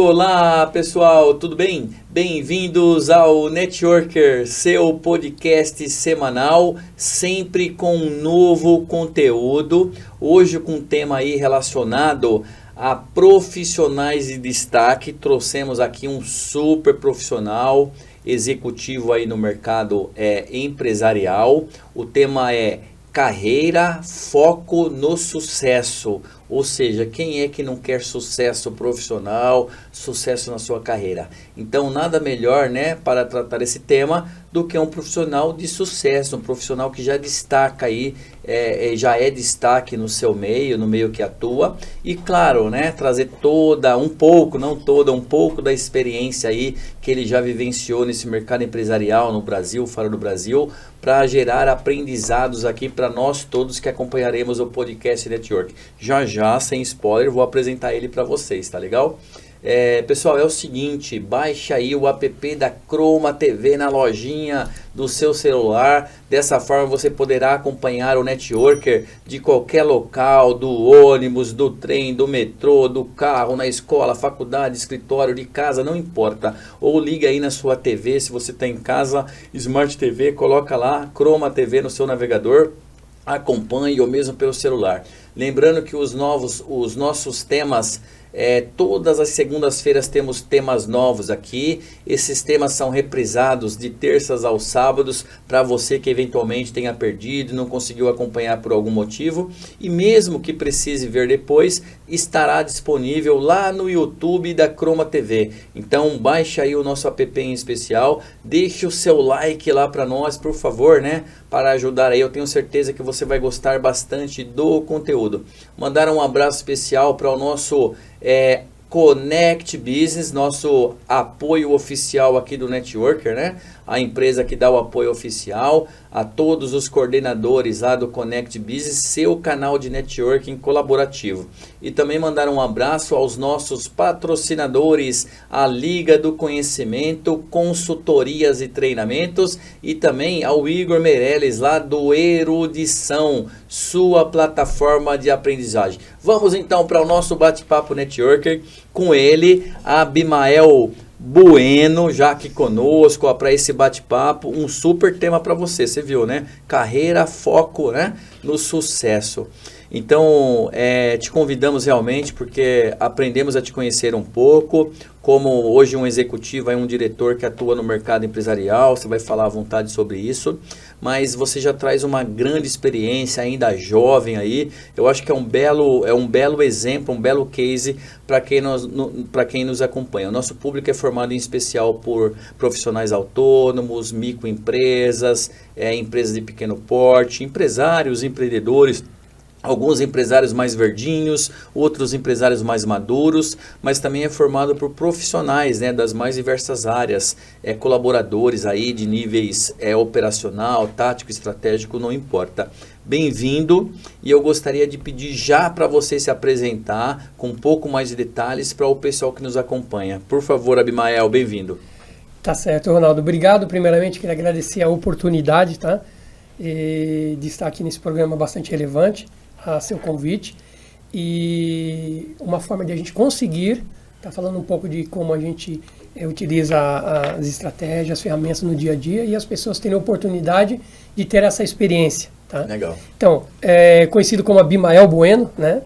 Olá pessoal, tudo bem? Bem-vindos ao Networker, seu podcast semanal, sempre com um novo conteúdo. Hoje com um tema aí relacionado a profissionais de destaque. Trouxemos aqui um super profissional, executivo aí no mercado empresarial. O tema é carreira, foco no sucesso. Ou seja, quem é que não quer sucesso profissional, sucesso na sua carreira? Então, nada melhor, né, para tratar esse tema do que um profissional de sucesso, um profissional que já destaca aí, já é destaque no seu meio, no meio que atua. E claro, né, trazer um pouco da experiência aí que ele já vivenciou nesse mercado empresarial no Brasil, fora do Brasil, para gerar aprendizados aqui para nós todos que acompanharemos o podcast Network. Já, sem spoiler, vou apresentar ele para vocês, tá legal? Pessoal, é o seguinte, baixa aí o app da Chroma TV na lojinha do seu celular. Dessa forma você poderá acompanhar o Networker de qualquer local, do ônibus, do trem, do metrô, do carro, na escola, faculdade, escritório, de casa, não importa. Ou liga aí na sua TV, se você está em casa, Smart TV, coloca lá Chroma TV no seu navegador, acompanhe ou mesmo pelo celular. Lembrando que os nossos temas, todas as segundas-feiras temos temas novos aqui. Esses temas são reprisados de terças aos sábados para você que eventualmente tenha perdido, não conseguiu acompanhar por algum motivo. E mesmo que precise ver depois, estará disponível lá no YouTube da Chroma TV. Então baixa aí o nosso app em especial, deixe o seu like lá para nós, por favor, né? Para ajudar aí, eu tenho certeza que você vai gostar bastante do conteúdo. Mandar um abraço especial para o nosso Connect Business, nosso apoio oficial aqui do Networker, né? A empresa que dá o apoio oficial a todos os coordenadores lá do Connect Business, seu canal de networking colaborativo. E também mandar um abraço aos nossos patrocinadores, a Liga do Conhecimento, consultorias e treinamentos, e também ao Igor Meirelles lá do Erudição, sua plataforma de aprendizagem. Vamos então para o nosso bate-papo Networker com ele, Abimael Bueno, já aqui conosco, para esse bate-papo, um super tema para você, você viu, né? Carreira, foco, né, no sucesso. Então, te convidamos realmente porque aprendemos a te conhecer um pouco, como hoje um executivo, um diretor que atua no mercado empresarial, você vai falar à vontade sobre isso, mas você já traz uma grande experiência, ainda jovem aí. Eu acho que é um belo exemplo, um belo case para quem nos acompanha. O nosso público é formado em especial por profissionais autônomos, microempresas, empresas de pequeno porte, empresários, empreendedores, alguns empresários mais verdinhos, outros empresários mais maduros, mas também é formado por profissionais, né, das mais diversas áreas, colaboradores aí de níveis operacional, tático, estratégico, não importa. Bem-vindo, e eu gostaria de pedir já para você se apresentar com um pouco mais de detalhes para o pessoal que nos acompanha. Por favor, Abimael, bem-vindo. Tá certo, Ronaldo. Obrigado. Primeiramente, queria agradecer a oportunidade, tá, de estar aqui nesse programa bastante relevante, a seu convite, e uma forma de a gente conseguir, tá falando um pouco de como a gente utiliza as estratégias, as ferramentas no dia a dia, e as pessoas terem a oportunidade de ter essa experiência, tá? Legal. Então, conhecido como Abimael Bueno, né?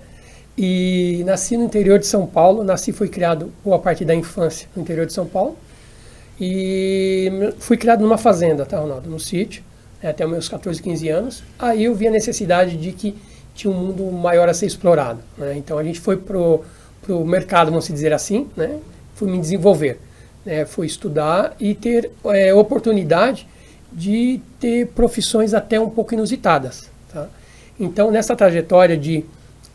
E nasci no interior de São Paulo, fui criado boa parte da infância no interior de São Paulo, e fui criado numa fazenda, tá, Ronaldo? No sítio, até os meus 14, 15 anos. Aí eu vi a necessidade de que tinha um mundo maior a ser explorado, né? Então a gente foi pro mercado, vamos dizer assim, né? Fui me desenvolver, né? Fui estudar e ter oportunidade de ter profissões até um pouco inusitadas, tá? Então nessa trajetória de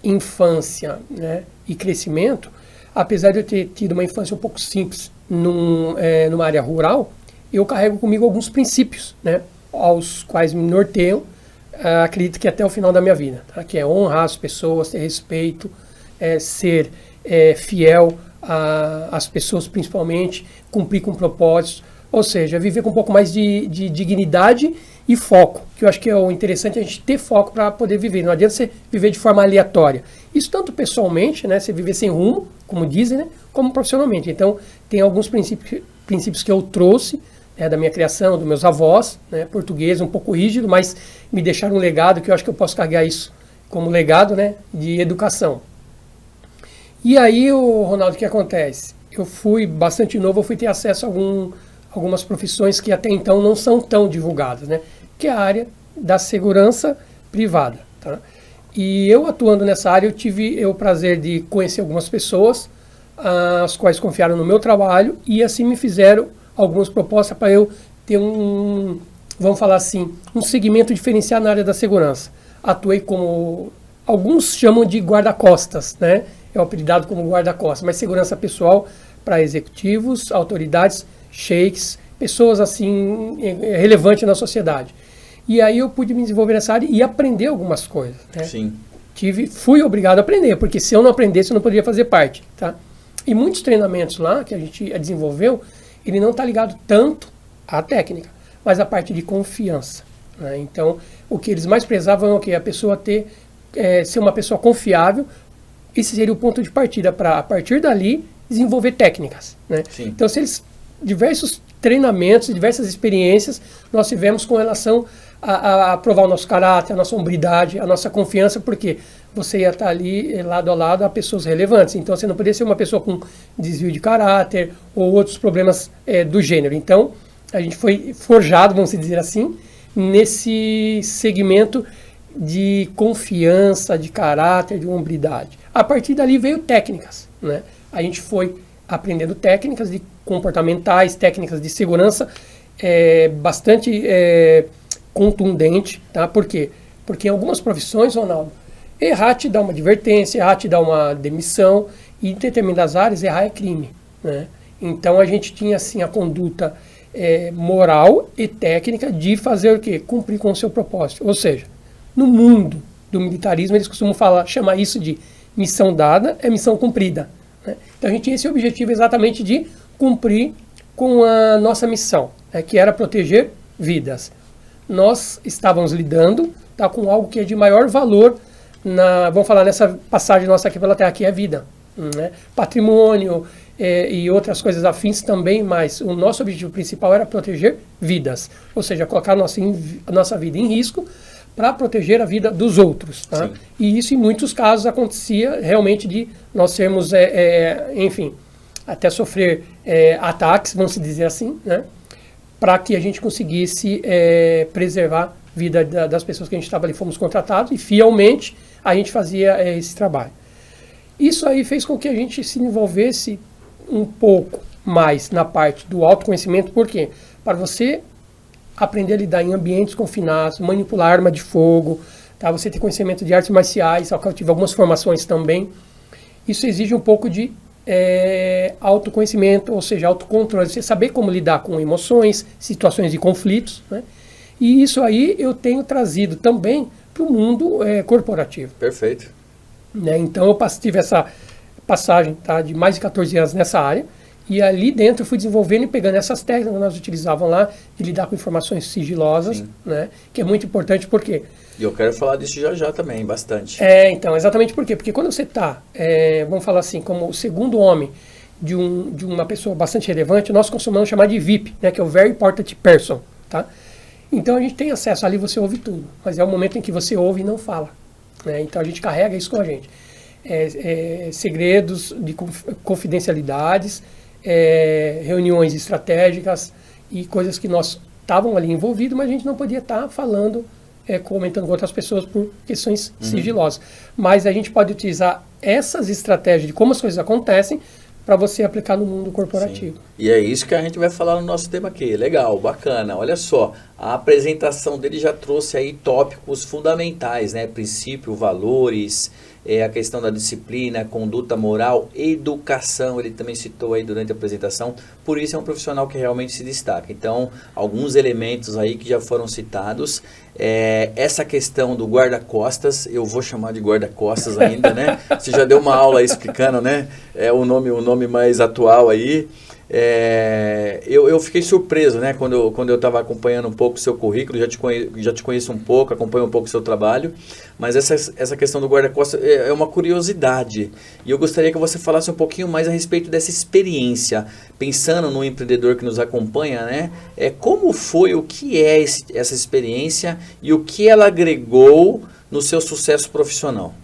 infância, né, e crescimento, apesar de eu ter tido uma infância um pouco simples numa área rural, eu carrego comigo alguns princípios, né, aos quais me norteiam, acredito que até o final da minha vida, tá? Que é honrar as pessoas, ter respeito, ser fiel às pessoas, principalmente, cumprir com propósitos, Ou seja, viver com um pouco mais de dignidade e foco, que eu acho que é o interessante a gente ter foco para poder viver. Não adianta você viver de forma aleatória. Isso tanto pessoalmente, né, você viver sem rumo, como dizem, né, como profissionalmente. Então, tem alguns princípios que eu trouxe, né, da minha criação, dos meus avós, né, português, um pouco rígido, mas me deixaram um legado que eu acho que eu posso carregar isso como legado, né, de educação. E aí, Ronaldo, o que acontece? Eu fui bastante novo, eu fui ter acesso a algumas profissões que até então não são tão divulgadas, né? Que é a área da segurança privada. Tá? E eu atuando nessa área, eu tive o prazer de conhecer algumas pessoas, as quais confiaram no meu trabalho e assim me fizeram algumas propostas para eu ter vamos falar assim, um segmento diferenciado na área da segurança. Atuei como, alguns chamam de guarda-costas, né? É apelidado como guarda-costas, mas segurança pessoal para executivos, autoridades, sheiks, pessoas assim relevantes na sociedade. E aí eu pude me desenvolver nessa área e aprender algumas coisas. Né? Sim. Fui obrigado a aprender, porque se eu não aprendesse eu não poderia fazer parte. Tá? E muitos treinamentos lá que a gente desenvolveu, ele não está ligado tanto à técnica, mas à parte de confiança. Né? Então, o que eles mais prezavam é o quê? A pessoa ser uma pessoa confiável. Esse seria o ponto de partida para, a partir dali, desenvolver técnicas. Né? Então, diversos treinamentos, diversas experiências nós tivemos com relação a provar o nosso caráter, a nossa hombridade, a nossa confiança, porque você ia estar ali lado a lado a pessoas relevantes. Então, você não poderia ser uma pessoa com desvio de caráter ou outros problemas do gênero. Então, a gente foi forjado, vamos dizer assim, nesse segmento de confiança, de caráter, de hombridade. A partir dali veio técnicas. Né? A gente foi aprendendo técnicas comportamentais, técnicas de segurança bastante contundente. Tá? Por quê? Porque em algumas profissões, Ronaldo, errar te dá uma advertência, errar te dá uma demissão, e em determinadas áreas errar é crime. Né? Então a gente tinha assim a conduta moral e técnica de fazer o quê? Cumprir com o seu propósito. Ou seja, no mundo do militarismo eles costumam chamar isso de missão dada é missão cumprida. Né? Então a gente tinha esse objetivo exatamente de cumprir com a nossa missão, né, que era proteger vidas. Nós estávamos lidando com algo que é de maior valor, vamos falar nessa passagem nossa aqui pela Terra, que é a vida. Né? Patrimônio e outras coisas afins também, mas o nosso objetivo principal era proteger vidas, ou seja, colocar a nossa vida em risco para proteger a vida dos outros. Tá? E isso em muitos casos acontecia realmente de nós sermos, enfim, até sofrer ataques, vamos dizer assim, né? Para que a gente conseguisse preservar a vida das pessoas que a gente estava ali, fomos contratados, e fielmente a gente fazia esse trabalho. Isso aí fez com que a gente se envolvesse um pouco mais na parte do autoconhecimento, por quê? Para você aprender a lidar em ambientes confinados, manipular arma de fogo, tá? Você ter conhecimento de artes marciais, ao qual eu tive algumas formações também. Isso exige um pouco de autoconhecimento, ou seja, autocontrole, você saber como lidar com emoções, situações de conflitos, né? E isso aí eu tenho trazido também para o mundo corporativo. Perfeito. Né? Então eu tive essa passagem, tá, de mais de 14 anos nessa área, e ali dentro eu fui desenvolvendo e pegando essas técnicas que nós utilizávamos lá, de lidar com informações sigilosas, né, que é muito importante, por quê? E eu quero falar disso já também, bastante. Então, exatamente por quê? Porque quando você está, vamos falar assim, como o segundo homem de uma pessoa bastante relevante, nós costumamos chamar de VIP, né, que é o Very Important Person, tá? Então a gente tem acesso, ali você ouve tudo, mas é o momento em que você ouve e não fala. Né? Então a gente carrega isso com a gente. Segredos de confidencialidades, reuniões estratégicas e coisas que nós estávamos ali envolvidos, mas a gente não podia estar falando, comentando com outras pessoas por questões sigilosas. Mas a gente pode utilizar essas estratégias de como as coisas acontecem para você aplicar no mundo corporativo. Sim. E é isso que a gente vai falar no nosso tema aqui. Legal, bacana. Olha só, a apresentação dele já trouxe aí tópicos fundamentais, né? Princípio, valores, a questão da disciplina, conduta moral, educação, ele também citou aí durante a apresentação, por isso é um profissional que realmente se destaca. Então, alguns elementos aí que já foram citados, essa questão do guarda-costas, eu vou chamar de guarda-costas ainda, né? Você já deu uma aula aí explicando, né? O nome mais atual aí. Eu fiquei surpreso, né, quando eu estava acompanhando um pouco o seu currículo, já te conheço um pouco, acompanho um pouco o seu trabalho, mas essa questão do guarda-costas é uma curiosidade. E eu gostaria que você falasse um pouquinho mais a respeito dessa experiência, pensando no empreendedor que nos acompanha, né? Como foi, o que é essa experiência e o que ela agregou no seu sucesso profissional?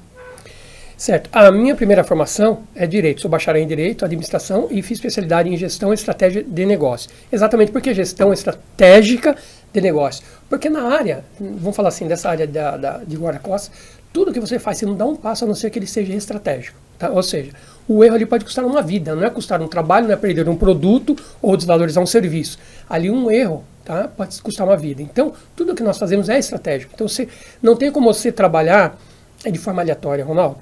Certo. A minha primeira formação é Direito. Sou bacharel em Direito, Administração e fiz especialidade em Gestão e Estratégia de Negócio. Exatamente porque Gestão Estratégica de Negócio. Porque na área, vamos falar assim, dessa área de guarda-costas, tudo que você faz, você não dá um passo a não ser que ele seja estratégico. Tá? Ou seja, o erro ali pode custar uma vida, não é custar um trabalho, não é perder um produto ou desvalorizar um serviço. Ali um erro, tá? Pode custar uma vida. Então, tudo que nós fazemos é estratégico. Então, você não tem como você trabalhar de forma aleatória, Ronaldo.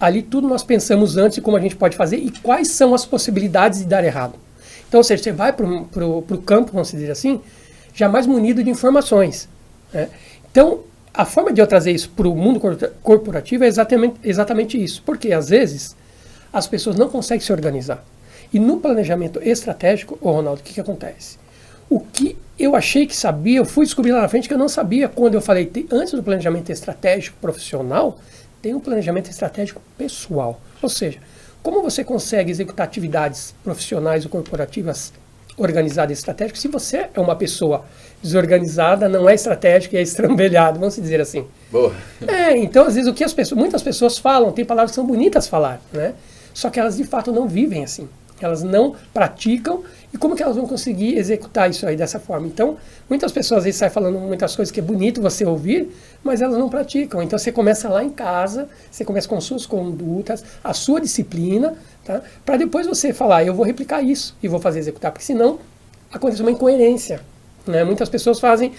Ali tudo nós pensamos antes de como a gente pode fazer e quais são as possibilidades de dar errado. Então, ou seja, você vai para o campo, vamos dizer assim, já mais munido de informações. Né? Então, a forma de eu trazer isso para o mundo corporativo é exatamente isso. Porque, às vezes, as pessoas não conseguem se organizar. E no planejamento estratégico, Ronaldo, o que acontece? O que eu achei que sabia, eu fui descobrir lá na frente que eu não sabia quando eu falei, antes do planejamento estratégico profissional, tem um planejamento estratégico pessoal. Ou seja, como você consegue executar atividades profissionais ou corporativas organizadas e estratégicas se você é uma pessoa desorganizada, não é estratégica e é estrambelhado, vamos dizer assim. Boa. Então, às vezes, o que muitas pessoas falam, tem palavras que são bonitas falar, né? Só que elas, de fato, não vivem assim. Elas não praticam. E como que elas vão conseguir executar isso aí dessa forma? Então, muitas pessoas às vezes saem falando muitas coisas que é bonito você ouvir, mas elas não praticam. Então, você começa lá em casa, você começa com suas condutas, a sua disciplina, tá? Para depois você falar, eu vou replicar isso e vou fazer executar, porque senão acontece uma incoerência. Né? Muitas pessoas fazem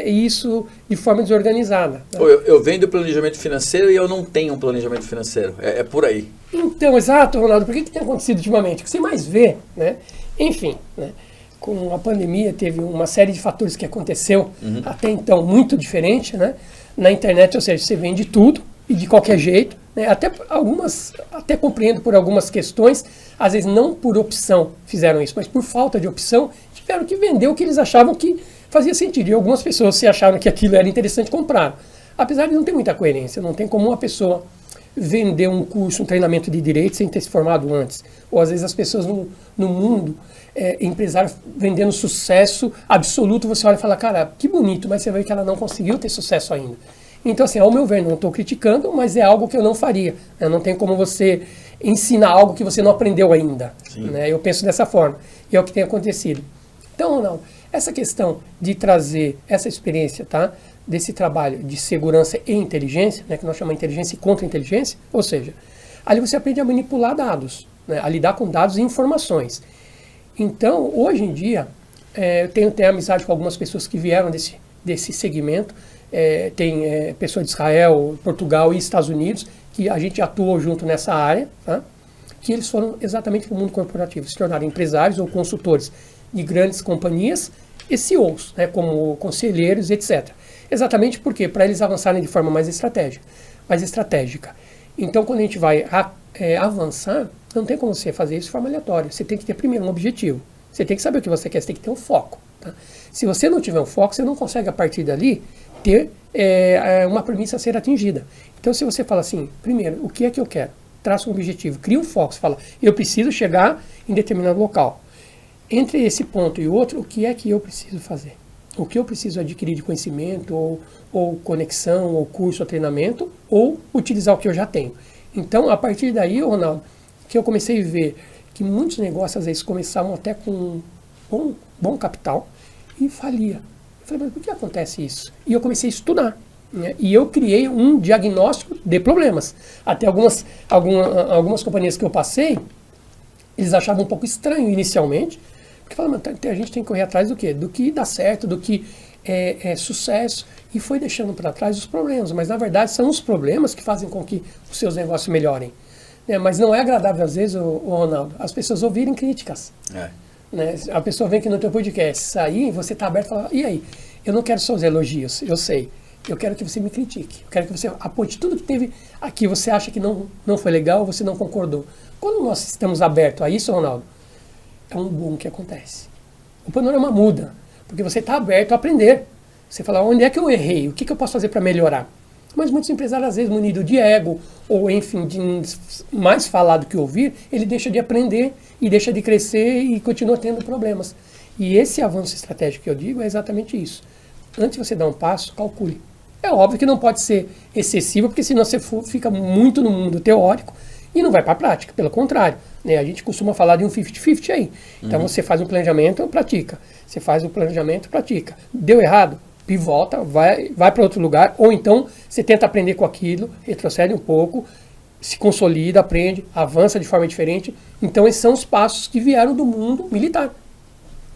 isso de forma desorganizada. Né? Eu venho do planejamento financeiro e eu não tenho um planejamento financeiro. É por aí. Então, exato, Ronaldo. Por que tem acontecido ultimamente? O que você mais vê, né? Enfim, né? Com a pandemia teve uma série de fatores que aconteceu até então muito diferente, né? Na internet, ou seja, você vende tudo e de qualquer jeito, né? Até compreendo por algumas questões, às vezes não por opção fizeram isso, mas por falta de opção, tiveram que vender o que eles achavam que fazia sentido. E algumas pessoas se acharam que aquilo era interessante comprar. Apesar de não ter muita coerência, não tem como uma pessoa vender um curso, um treinamento de direito sem ter se formado antes. Ou às vezes as pessoas no mundo, empresário vendendo sucesso absoluto, você olha e fala, cara, que bonito, mas você vê que ela não conseguiu ter sucesso ainda. Então, assim, ao meu ver, não estou criticando, mas é algo que eu não faria. Né? Não tem como você ensinar algo que você não aprendeu ainda. Né? Eu penso dessa forma. E é o que tem acontecido. Então, Ronaldo, essa questão de trazer essa experiência, tá? Desse trabalho de segurança e inteligência, né, que nós chamamos de inteligência e contra-inteligência, ou seja, ali você aprende a manipular dados, né, a lidar com dados e informações. Então, hoje em dia, eu tenho amizade com algumas pessoas que vieram desse segmento, tem pessoas de Israel, Portugal e Estados Unidos, que a gente atuou junto nessa área, tá? Que eles foram exatamente para o mundo corporativo, se tornaram empresários ou consultores de grandes companhias e CEOs, né, como conselheiros, etc. Exatamente porque para eles avançarem de forma mais estratégica. Então, quando a gente vai avançar, não tem como você fazer isso de forma aleatória. Você tem que ter primeiro um objetivo. Você tem que saber o que você quer, você tem que ter um foco. Tá? Se você não tiver um foco, você não consegue, a partir dali, ter uma premissa a ser atingida. Então, se você fala assim, primeiro, o que é que eu quero? Traça um objetivo, cria um foco. Você fala, eu preciso chegar em determinado local. Entre esse ponto e outro, o que é que eu preciso fazer? O que eu preciso adquirir de conhecimento, ou conexão, ou curso, ou treinamento, ou utilizar o que eu já tenho. Então, a partir daí, Ronaldo, que eu comecei a ver que muitos negócios, às vezes, começavam até com bom capital e falia. Eu falei, mas por que acontece isso? E eu comecei a estudar. Né? E eu criei um diagnóstico de problemas. Até algumas companhias que eu passei, eles achavam um pouco estranho inicialmente, porque falavam, a gente tem que correr atrás do quê? Do que dá certo, do que é sucesso, e foi deixando para trás os problemas. Mas, na verdade, são os problemas que fazem com que os seus negócios melhorem. Mas não é agradável, às vezes, Ronaldo, as pessoas ouvirem críticas. Né? A pessoa vem aqui no teu podcast, sair, você está aberto e fala, e aí? Eu não quero só os elogios, eu sei. Eu quero que você me critique. Eu quero que você aponte tudo que teve aqui. Você acha que não foi legal, você não concordou. Quando nós estamos abertos a isso, Ronaldo, é um boom que acontece. O panorama muda, porque você está aberto a aprender. Você fala, onde é que eu errei? O que eu posso fazer para melhorar? Mas muitos empresários, às vezes, munido de ego, ou enfim, de mais falar do que ouvir, ele deixa de aprender e deixa de crescer e continua tendo problemas. E esse avanço estratégico que eu digo é exatamente isso. Antes de você dar um passo, calcule. É óbvio que não pode ser excessivo, porque senão você fica muito no mundo teórico e não vai para a prática. Pelo contrário, né? A gente costuma falar de um 50-50 aí. Então você faz um planejamento, pratica. Você faz o planejamento, pratica. Deu errado? Pivota, vai para outro lugar, ou então você tenta aprender com aquilo, retrocede um pouco, se consolida, aprende, avança de forma diferente. Então esses são os passos que vieram do mundo militar.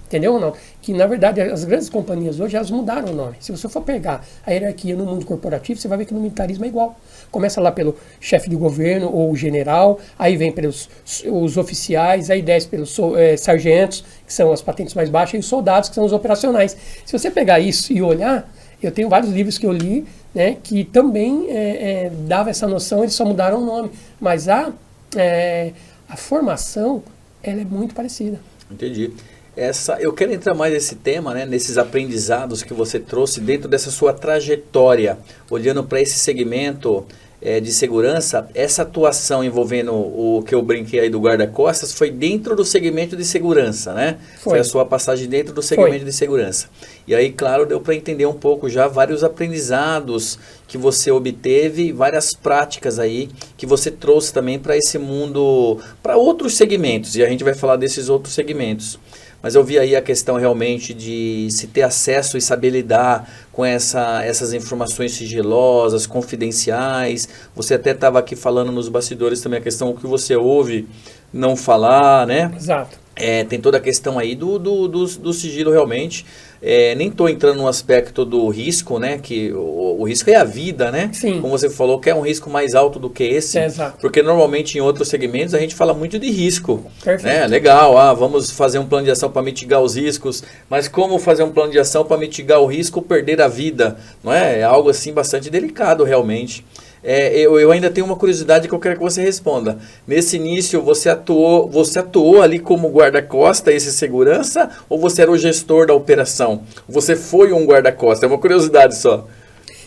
Entendeu ou não? Que, na verdade, as grandes companhias hoje, elas mudaram o nome. Se você for pegar a hierarquia no mundo corporativo, você vai ver que no militarismo é igual. Começa lá pelo chefe de governo ou o general, aí vem pelos os oficiais, aí desce pelos sargentos, que são as patentes mais baixas, e os soldados, que são os operacionais. Se você pegar isso e olhar, eu tenho vários livros que eu li, né, que também dava essa noção, eles só mudaram o nome. Mas a formação, ela é muito parecida. Entendi. Eu quero entrar mais nesse tema, né, nesses aprendizados que você trouxe dentro dessa sua trajetória, olhando para esse segmento de segurança. Essa atuação envolvendo o que eu brinquei aí do guarda-costas foi dentro do segmento de segurança, né? Foi a sua passagem dentro do segmento de segurança. E aí, claro, deu para entender um pouco já vários aprendizados que você obteve, várias práticas aí que você trouxe também para esse mundo, para outros segmentos, e a gente vai falar desses outros segmentos. Mas eu vi aí a questão realmente de se ter acesso e saber lidar com essas informações sigilosas, confidenciais. Você até estava aqui falando nos bastidores também a questão o que você ouve não falar, né? Exato. Tem toda a questão aí do sigilo realmente. Nem estou entrando no aspecto do risco, né? Que o risco é a vida, né? Sim. Como você falou, que é um risco mais alto do que esse. Exato. Porque normalmente em outros segmentos a gente fala muito de risco. Perfeito. Né? Legal, vamos fazer um plano de ação para mitigar os riscos. Mas como fazer um plano de ação para mitigar o risco ou perder a vida? Não é? É algo assim bastante delicado realmente. Eu ainda tenho uma curiosidade que eu quero que você responda. Nesse início, você atuou ali como guarda-costa, esse segurança, ou você era o gestor da operação? Você foi um guarda-costa? É uma curiosidade só.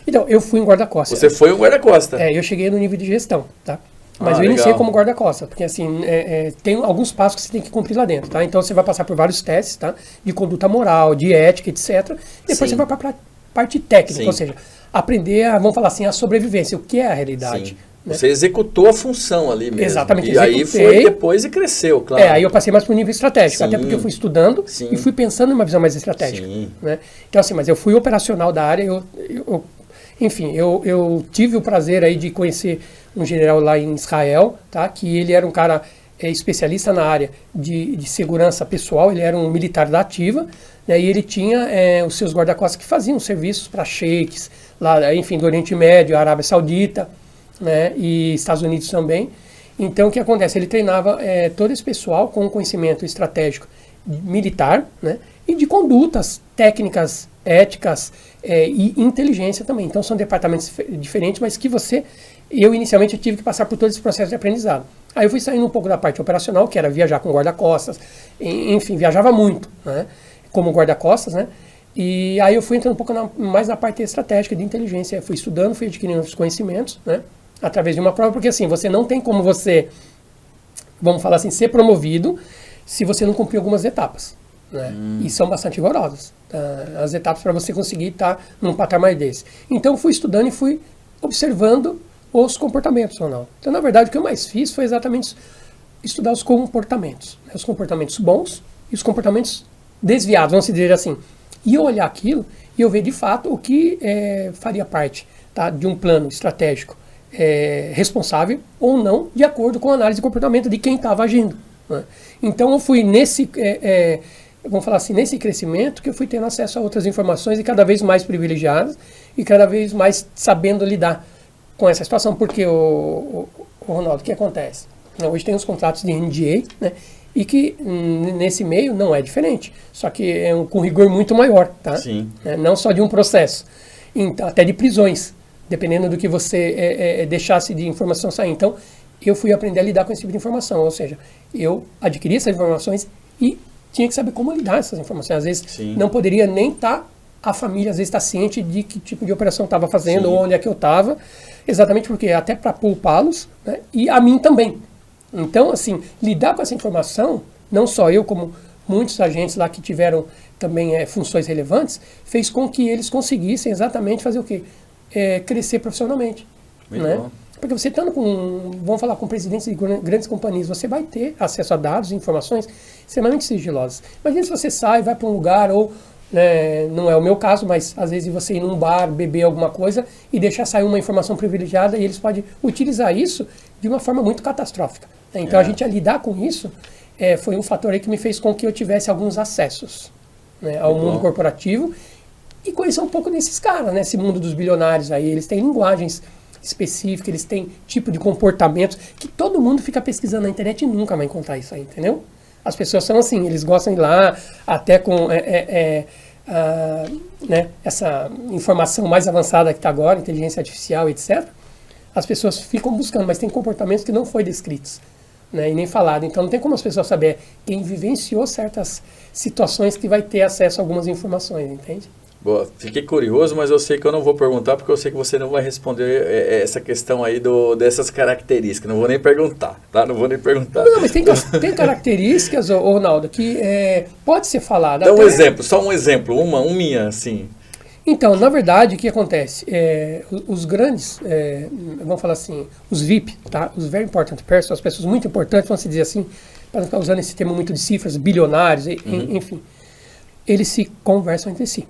Então, eu fui um guarda-costa. Você foi um guarda-costa? Eu cheguei no nível de gestão, tá? Mas eu legal. iniciei como guarda-costa, porque assim, tem alguns passos que você tem que cumprir lá dentro, tá? Então você vai passar por vários testes, tá? De conduta moral, de ética, etc. Depois Sim. você vai para a parte técnica, Sim. ou seja, aprender vamos falar assim, a sobrevivência, o que é a realidade. Sim. Né? Você executou a função ali mesmo. Exatamente. E aí foi depois e cresceu, claro. Aí eu passei mais para o nível estratégico, Sim. até porque eu fui estudando Sim. e fui pensando em uma visão mais estratégica. Sim. Né? Então assim, mas eu fui operacional da área, enfim, eu tive o prazer aí de conhecer um general lá em Israel, tá? Que ele era um cara especialista na área de segurança pessoal, ele era um militar da ativa, né? E ele tinha os seus guarda-costas que faziam serviços para sheiks, lá, enfim, do Oriente Médio, Arábia Saudita, né? E Estados Unidos também. Então o que acontece? Ele treinava todo esse pessoal com conhecimento estratégico militar, né? E de condutas técnicas, éticas e inteligência também. Então são departamentos diferentes, mas que eu inicialmente tive que passar por todo esse processo de aprendizado. Aí eu fui saindo um pouco da parte operacional, que era viajar com guarda-costas, enfim, viajava muito, né? Como guarda-costas, né? E aí eu fui entrando um pouco mais na parte estratégica de inteligência, fui estudando, fui adquirindo os conhecimentos, né? Através de uma prova, porque assim, você não tem como vamos falar assim, ser promovido se você não cumprir algumas etapas. Né? E são bastante rigorosas. As etapas para você conseguir estar num patamar desse. Então eu fui estudando e fui observando os comportamentos, Ronaldo. Então, na verdade, o que eu mais fiz foi exatamente estudar os comportamentos. Né? Os comportamentos bons e os comportamentos desviados, vamos dizer assim. E eu olhar aquilo e eu ver de fato o que faria parte, tá, de um plano estratégico responsável ou não, de acordo com a análise de comportamento de quem estava agindo. Né? Então eu fui vamos falar assim, nesse crescimento que eu fui tendo acesso a outras informações e cada vez mais privilegiadas e cada vez mais sabendo lidar com essa situação, porque o Ronaldo, o que acontece? Hoje tem os contratos de NDA, né? E que nesse meio não é diferente, só que com rigor muito maior, tá? Sim. Não só de um processo, então, até de prisões, dependendo do que você deixasse de informação sair. Então, eu fui aprender a lidar com esse tipo de informação, ou seja, eu adquiri essas informações E tinha que saber como lidar essas informações. Às vezes Sim. não poderia nem estar, a família às vezes está ciente de que tipo de operação estava fazendo, ou onde é que eu estava, exatamente porque até para poupá-los, né, e a mim também. Então, assim, lidar com essa informação, não só eu, como muitos agentes lá que tiveram também funções relevantes, fez com que eles conseguissem exatamente fazer o quê? Crescer profissionalmente. Muito Né? bom. Porque você estando vamos falar com presidentes de grandes companhias, você vai ter acesso a dados e informações extremamente sigilosas. Imagina se você sai, vai para um lugar, ou, né, não é o meu caso, mas às vezes você ir num bar, beber alguma coisa e deixar sair uma informação privilegiada, e eles podem utilizar isso de uma forma muito catastrófica. Né? Então a gente a lidar com isso foi um fator aí que me fez com que eu tivesse alguns acessos, né, ao mundo corporativo e conhecer um pouco desses caras, né, esse mundo dos bilionários aí. Eles têm linguagens específicas, eles têm tipo de comportamentos que todo mundo fica pesquisando na internet e nunca vai encontrar isso aí, entendeu? As pessoas são assim, eles gostam de ir lá, até com né, essa informação mais avançada que está agora, inteligência artificial, etc. As pessoas ficam buscando, mas tem comportamentos que não foi descritos, né, e nem falado. Então não tem como as pessoas saber quem vivenciou certas situações que vai ter acesso a algumas informações, entende? Boa, fiquei curioso, mas eu sei que eu não vou perguntar, porque eu sei que você não vai responder essa questão aí dessas características. Não vou nem perguntar, tá? Não vou nem perguntar. Não, mas tem características, Ronaldo, que pode ser falada. Dá um exemplo, só um exemplo, uma minha, assim. Então, na verdade, o que acontece? Os grandes, vamos falar assim, os VIP, tá? Os very important persons, as pessoas muito importantes, vamos dizer assim, para não ficar usando esse termo muito de cifras, bilionários, enfim, eles se conversam entre si.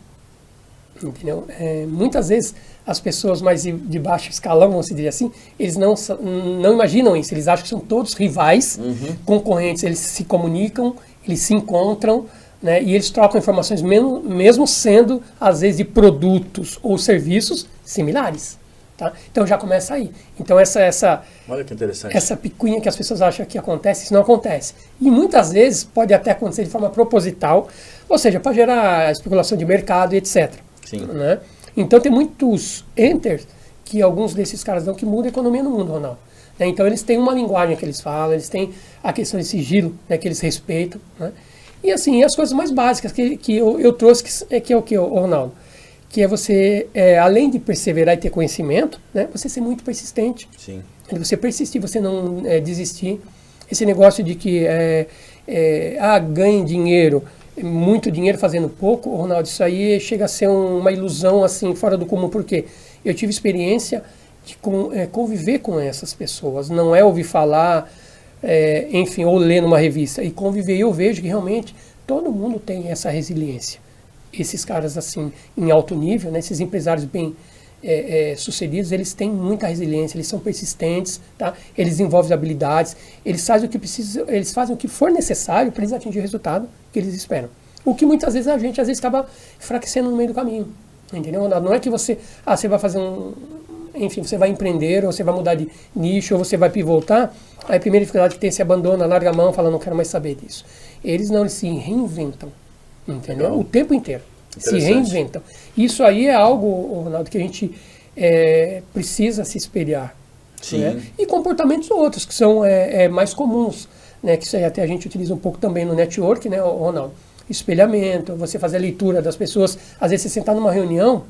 Entendeu? Muitas vezes as pessoas mais de baixo escalão, vamos dizer assim, eles não imaginam isso, eles acham que são todos rivais, concorrentes, eles se comunicam, eles se encontram, né, e eles trocam informações mesmo sendo, às vezes, de produtos ou serviços similares. Tá? Então já começa aí. Então Olha que interessante. Essa picuinha que as pessoas acham que acontece, isso não acontece. E muitas vezes pode até acontecer de forma proposital, ou seja, para gerar especulação de mercado e etc. Sim. Né? Então tem muitos enters que alguns desses caras dão que mudam a economia no mundo, Ronaldo. Né? Então eles têm uma linguagem que eles falam, eles têm a questão de sigilo, né, que eles respeitam. Né? E assim, as coisas mais básicas que eu trouxe, que é o que, Ronaldo? Que é você, além de perseverar e ter conhecimento, né, você ser muito persistente. Sim. Você persistir, você não desistir. Esse negócio de que ganhe dinheiro, muito dinheiro fazendo pouco, Ronaldo, isso aí chega a ser uma ilusão assim, fora do comum, porque eu tive experiência de conviver com essas pessoas, não é ouvir falar, enfim, ou ler numa revista, e conviver, e eu vejo que realmente todo mundo tem essa resiliência. Esses caras assim, em alto nível, né, esses empresários bem sucedidos, eles têm muita resiliência, eles são persistentes, tá? Eles desenvolvem habilidades, eles fazem o que precisa, eles fazem o que for necessário para eles atingir o resultado que eles esperam. O que muitas vezes a gente acaba enfraquecendo no meio do caminho, entendeu? Não é que você vai fazer enfim, você vai empreender, ou você vai mudar de nicho, ou você vai pivotar, aí a primeira dificuldade que tem, se abandona, larga a mão, fala, não quero mais saber disso. Eles não, eles se reinventam, entendeu? Legal. O tempo inteiro. Se reinventam. Isso aí é algo, Ronaldo, que a gente precisa se espelhar. Sim. Né? E comportamentos outros, que são mais comuns, né? Que isso aí até a gente utiliza um pouco também no network, né, Ronaldo? Espelhamento, você fazer a leitura das pessoas. Às vezes você sentar numa reunião,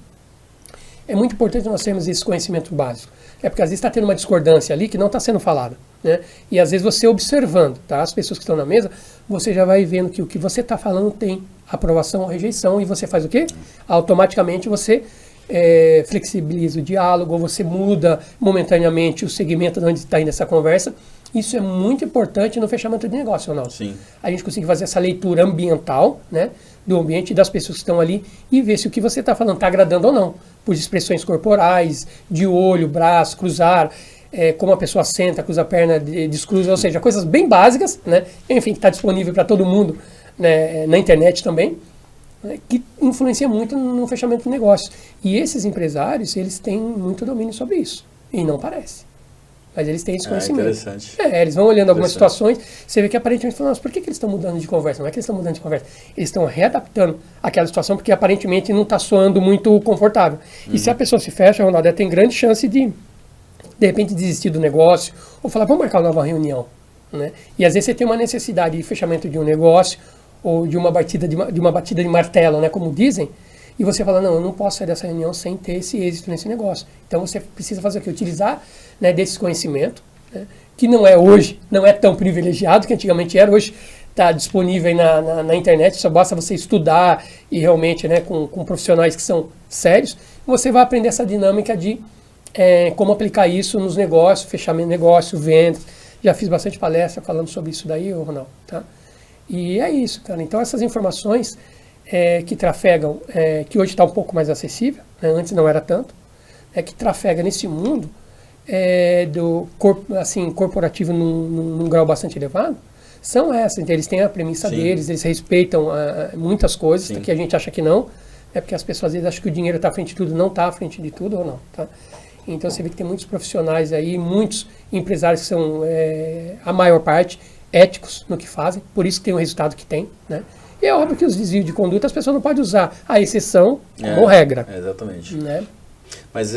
é muito importante nós termos esse conhecimento básico. Porque às vezes está tendo uma discordância ali que não está sendo falada. Né? E às vezes você observando, tá, as pessoas que estão na mesa, você já vai vendo que o que você está falando tem aprovação ou rejeição, e você faz o quê? Automaticamente você flexibiliza o diálogo, ou você muda momentaneamente o segmento de onde está indo essa conversa. Isso é muito importante no fechamento de negócio, Ronaldo. Sim. A gente conseguir fazer essa leitura ambiental, né, do ambiente das pessoas que estão ali, e ver se o que você está falando está agradando ou não, por expressões corporais, de olho, braço, cruzar, como a pessoa senta, cruza a perna, descruza, ou seja, coisas bem básicas, né, enfim, que está disponível para todo mundo, né, na internet também, né, que influencia muito no fechamento do negócio. E esses empresários, eles têm muito domínio sobre isso, e não parece. Mas eles têm esse conhecimento. Interessante. Eles vão olhando algumas situações, você vê que aparentemente falam, por que eles estão mudando de conversa? Não é que eles estão mudando de conversa, eles estão readaptando aquela situação porque aparentemente não está soando muito confortável. E se a pessoa se fecha, Ronaldo, ela tem grande chance de repente desistir do negócio, ou falar, vamos marcar uma nova reunião. né? E às vezes você tem uma necessidade de fechamento de um negócio ou de uma batida de martelo, né, como dizem, e você fala, não, eu não posso sair dessa reunião sem ter esse êxito nesse negócio. Então você precisa fazer o quê? Utilizar, né, desse conhecimento, né, que não é hoje, não é tão privilegiado, que antigamente era, hoje está disponível aí na internet, só basta você estudar e realmente, né, com profissionais que são sérios, você vai aprender essa dinâmica de como aplicar isso nos negócios, fechamento de negócio, vendas. Já fiz bastante palestra falando sobre isso daí, Ronaldo, tá? E é isso, cara. Então essas informações que trafegam, que hoje está um pouco mais acessível, né, antes não era tanto, que trafega nesse mundo do corporativo num grau bastante elevado, são essas. Então, eles têm a premissa Sim. deles, eles respeitam muitas coisas, que a gente acha que não, porque as pessoas às vezes acham que o dinheiro está à frente de tudo, não está à frente de tudo ou não, tá? Então você vê que tem muitos profissionais aí, muitos empresários que são, a maior parte, éticos no que fazem, por isso que tem o resultado que tem, né? E é óbvio que os desvios de conduta as pessoas não podem usar a exceção como regra. Exatamente. Né? Mas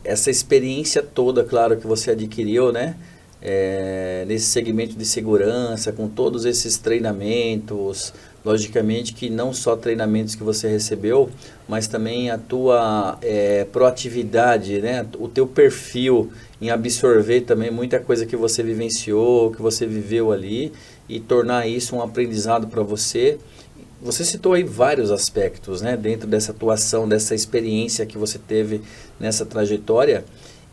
essa experiência toda, claro, que você adquiriu, né? Nesse segmento de segurança, com todos esses treinamentos, logicamente que não só treinamentos que você recebeu, mas também a tua proatividade, né? O teu perfil em absorver também muita coisa que você vivenciou, que você viveu ali, e tornar isso um aprendizado para você. Você citou aí vários aspectos, né, dentro dessa atuação, dessa experiência que você teve nessa trajetória.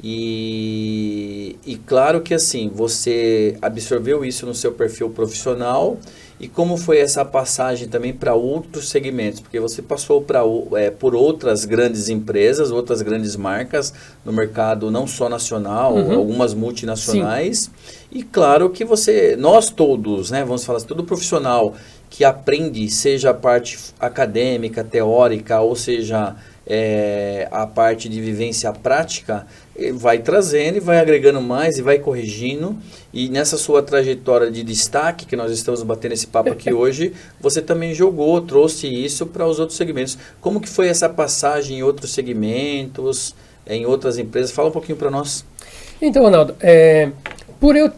E claro que assim, você absorveu isso no seu perfil profissional. E como foi essa passagem também para outros segmentos? Porque você passou por outras grandes empresas, outras grandes marcas no mercado não só nacional, algumas multinacionais. Sim. E claro que nós todos, né, vamos falar assim, todo profissional que aprende, seja a parte acadêmica, teórica, ou seja, a parte de vivência prática, vai trazendo e vai agregando mais e vai corrigindo. E nessa sua trajetória de destaque, que nós estamos batendo esse papo aqui hoje, você também trouxe isso para os outros segmentos. Como que foi essa passagem em outros segmentos, em outras empresas? Fala um pouquinho para nós. Então, Ronaldo, por eu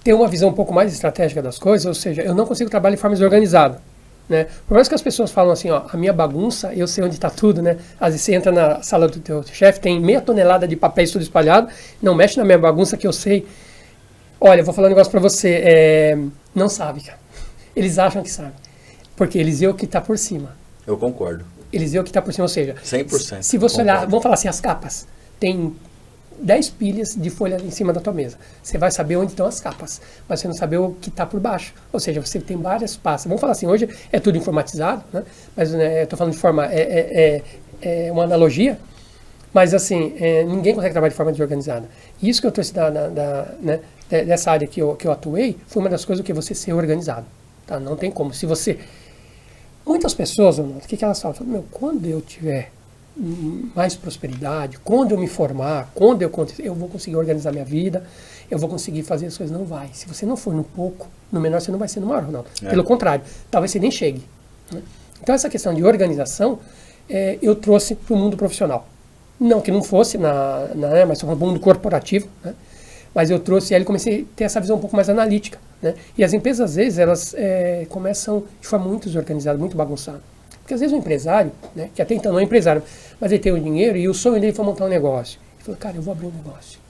ter uma visão um pouco mais estratégica das coisas, ou seja, eu não consigo trabalhar de forma desorganizada. Né? Por mais que as pessoas falam assim, ó, a minha bagunça, eu sei onde está tudo, né? Às vezes você entra na sala do teu chefe, tem meia tonelada de papéis tudo espalhado, não mexe na minha bagunça que eu sei. Olha, eu vou falar um negócio para você, não sabe, cara. Eles acham que sabe, porque eles veem o que está por cima. Eu concordo. Eles veem o que está por cima, ou seja, 100%. Se você olhar, vamos falar assim, as capas, tem 10 pilhas de folha em cima da tua mesa. Você vai saber onde estão as capas, mas você não sabe o que está por baixo. Ou seja, você tem várias pastas. Vamos falar assim, hoje é tudo informatizado, né? Mas eu estou falando de forma, uma analogia, mas assim, ninguém consegue trabalhar de forma desorganizada. E isso que eu trouxe né, dessa área que eu atuei, foi uma das coisas que você ser organizado. Tá? Não tem como. Se você... Muitas pessoas, o que elas falam? Meu, quando eu tiver mais prosperidade, quando eu me formar, eu vou conseguir organizar minha vida, eu vou conseguir fazer as coisas. Não vai. Se você não for no pouco, no menor, você não vai ser no maior, Ronaldo. Pelo contrário, talvez você nem chegue. Né? Então essa questão de organização, eu trouxe para o mundo profissional. Não que não fosse, mas no mundo corporativo, né? Mas eu trouxe, aí comecei a ter essa visão um pouco mais analítica. Né? E as empresas, às vezes, elas começam de forma muito desorganizada, muito bagunçada. Porque às vezes o empresário, né, que até então não é empresário, mas ele tem o dinheiro e o sonho dele foi montar um negócio. Ele falou, cara, eu vou abrir um negócio.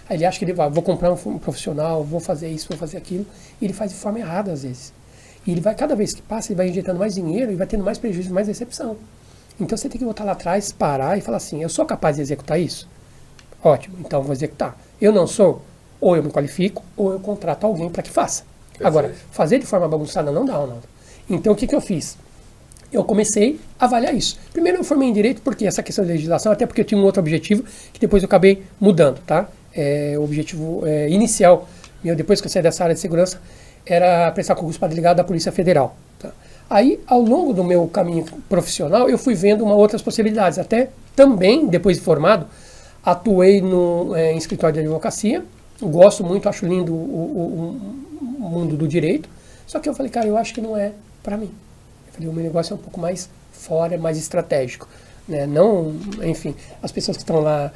Aí ele acha que ele vou comprar um profissional, vou fazer isso, vou fazer aquilo. E ele faz de forma errada às vezes. E ele vai, cada vez que passa, ele vai injetando mais dinheiro e vai tendo mais prejuízo, mais decepção. Então você tem que voltar lá atrás, parar e falar assim, eu sou capaz de executar isso? Ótimo, então eu vou executar. Eu não sou, ou eu me qualifico, ou eu contrato alguém para que faça. Perfeito. Agora, fazer de forma bagunçada não dá, Ronaldo. Então o que eu fiz? Eu comecei a avaliar isso. Primeiro eu formei em Direito, porque essa questão de legislação, até porque eu tinha um outro objetivo, que depois eu acabei mudando, tá? O objetivo inicial, meu, depois que eu saí dessa área de segurança, era prestar concurso para delegado da Polícia Federal. Tá? Aí, ao longo do meu caminho profissional, eu fui vendo outras possibilidades. Até também, depois de formado, atuei em escritório de advocacia. Gosto muito, acho lindo o mundo do direito. Só que eu falei, cara, eu acho que não é para mim. O meu negócio é um pouco mais fora, mais estratégico. né? Não, enfim, as pessoas que estão lá